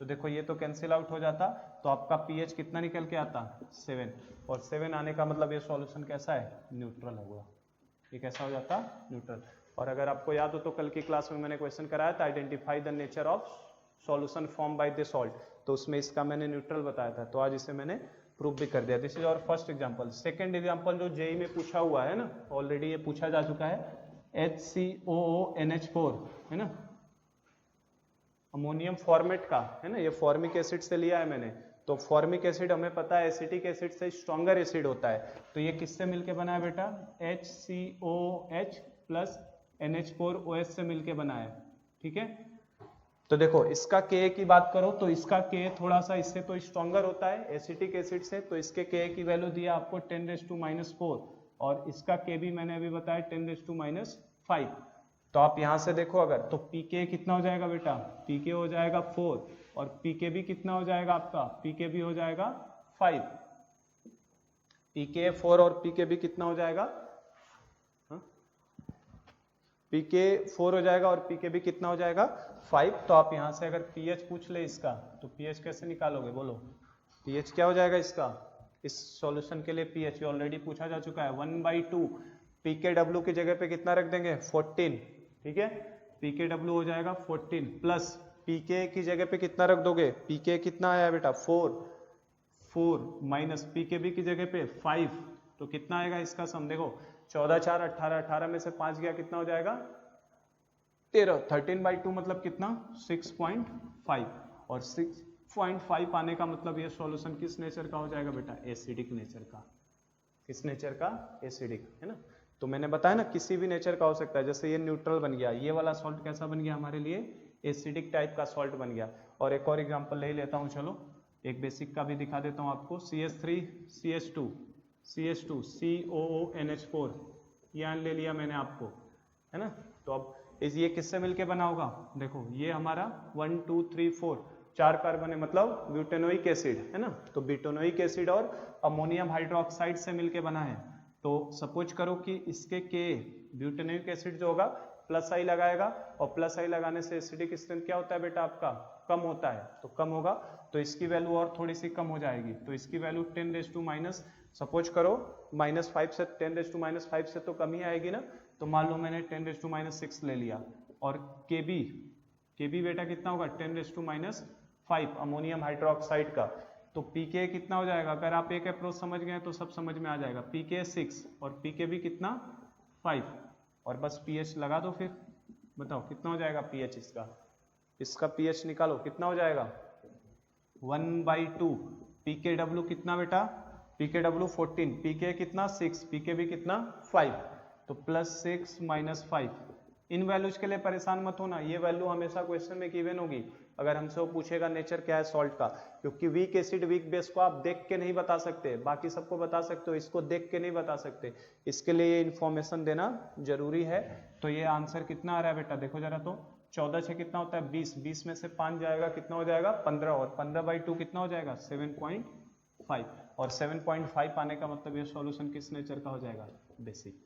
तो देखो ये तो कैंसिल आउट हो जाता, तो आपका pH कितना निकल के आता 7, और 7 आने का मतलब ये सॉल्यूशन कैसा है न्यूट्रल होगा, ये कैसा हो जाता न्यूट्रल। और अगर आपको याद हो तो कल की क्लास में मैंने क्वेश्चन कराया था identify the nature of solution form by the salt, तो उसमें इसका मैंने न्यूट्रल बताया था, तो आज इसे मैंने प्रूव भी कर दिया। This is our first example. Second example जो जेई में पूछा हुआ है ना, ऑलरेडी ये पूछा जा चुका है, HCOONH4 है ना, अमोनियम फॉर्मेट का है ना, ये फॉर्मिक एसिड से लिया है मैंने। तो फॉर्मिक एसिड हमें पता है एसिटिक एसिड से स्ट्रॉन्गर एसिड होता है, तो ये किससे मिलके बना है बेटा HCOH प्लस NH4OH से मिलके बना है, ठीक है। तो देखो इसका K की बात करो तो इसका K थोड़ा सा इससे तो स्ट्रॉन्गर होता है एसिटिक एसिड से, तो इसके K की वैल्यू दिया आपको 10⁻⁴, और इसका K भी मैंने अभी बताया 10⁻⁵। तो आप यहां से देखो अगर, तो Pk कितना हो जाएगा बेटा, Pk हो जाएगा 4, और Pkb कितना हो जाएगा आपका, Pkb हो जाएगा 5। pKa 4 और pKb कितना हो जाएगा, pK 4 हो जाएगा और pKb कितना हो जाएगा 5। तो आप यहां से अगर pH पूछ ले इसका तो pH कैसे निकालोगे, बोलो pH क्या हो जाएगा इसका, इस सॉल्यूशन के लिए pH ऑलरेडी पूछा जा चुका है 1/2। pKw की जगह पे कितना रख देंगे 14, ठीक है, pKw हो जाएगा 14 प्लस pK की जगह पे कितना रख दोगे, pK कितना आया बेटा 4 माइनस pKb की जगह पे 5, तो कितना आएगा इसका सम, देखो 14 4 18, 18 में से 5 गया कितना हो जाएगा 13, 13/2 मतलब कितना 6.5, और 6.5 आने का मतलब ये सॉल्यूशन किस नेचर का हो जाएगा बेटा, एसिडिक नेचर का। किस नेचर का, एसिडिक, है ना। तो मैंने बताया ना किसी भी नेचर का हो सकता है, जैसे ये न्यूट्रल बन गया, ये वाला सॉल्ट कैसा बन गया हमारे लिए, एसिडिक टाइप का सॉल्ट बन गया। और एक और एग्जांपल ले लेता हूं, चलो एक बेसिक का भी दिखा देता हूं आपको, CH3 CH2 COONH4 ये ले लिया मैंने आपको, है ना। तो अब ये किससे मिलके बना होगा, देखो ये हमारा 1 2 3 4 4 कार्बन है, मतलब ब्यूटेनोइक एसिड, है ना। तो ब्यूटेनोइक एसिड और अमोनियम हाइड्रोक्साइड से मिलके बना है। तो सपोज करो कि इसके के ब्यूटेनोइक एसिड जो होगा प्लस आई लगाएगा, और प्लस आई लगाने से एसिडिक स्ट्रेंथ क्या होता है बेटा आपका, कम होता है। तो कम होगा तो इसकी वैल्यू और थोड़ी सी कम हो जाएगी, तो इसकी वैल्यू 10⁻⁻, सपोज करो -5 से 10⁻⁵ से तो कम ही आएगी ना। तो मान लो मैंने 10⁻⁶ ले लिया, और केबी बेटा कितना होगा 10⁻⁵ अमोनियम हाइड्रोक्साइड का। तो pK कितना हो जाएगा, अगर आप एक अप्रोच समझ गए तो सब समझ में आ जाएगा, pK 6 और pKb कितना 5, और बस pH लगा दो, फिर बताओ कितना हो जाएगा pH इसका pH निकालो कितना हो जाएगा 1/2। pKw कितना बेटा, pKw 14, pK कितना 6, pKb कितना 5, तो +6 - 5। इन वैल्यूज के लिए परेशान मत होना, ये वैल्यू हमेशा क्वेश्चन में गिवन होगी अगर हमसे वो पूछेगा नेचर क्या है सॉल्ट का, क्योंकि वीक एसिड वीक बेस को आप देख के नहीं बता सकते, बाकी सबको बता सकते हो, इसको देख के नहीं बता सकते, इसके लिए ये इन्फॉर्मेशन देना जरूरी है। तो ये आंसर कितना आ रहा है बेटा, देखो जरा, तो 14 से कितना होता है 20, 20 में से 5 जाएगा कितना हो जाएगा 15, और 15/2 कितना हो जाएगा 7.5, और 7.5 आने का मतलब ये सॉल्यूशन किस नेचर का हो जाएगा, बेसिक।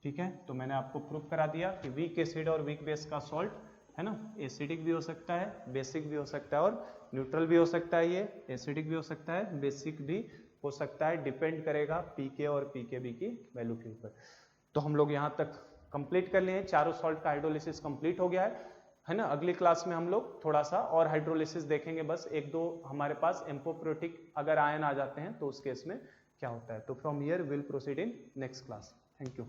ठीक है, तो मैंने आपको प्रूफ करा दिया कि वीक एसिड और वीक बेस का सॉल्ट, है ना, एसिडिक भी हो सकता है, बेसिक भी हो सकता है, और न्यूट्रल भी हो सकता है, ये एसिडिक भी हो सकता है, बेसिक भी हो सकता है, डिपेंड करेगा पीके और पीकेबी की वैल्यू के ऊपर। तो हम लोग यहाँ तक कंप्लीट कर लिए, चारों सॉल्ट का हाइड्रोलिसिस कंप्लीट हो गया है ना। अगली क्लास में हम लोग थोड़ा सा और हाइड्रोलिसिस देखेंगे, बस एक दो हमारे पास एम्पोप्रोटिक अगर आयन आ जाते हैं तो उस केस में क्या होता है। तो from here will proceed in next class. Thank you.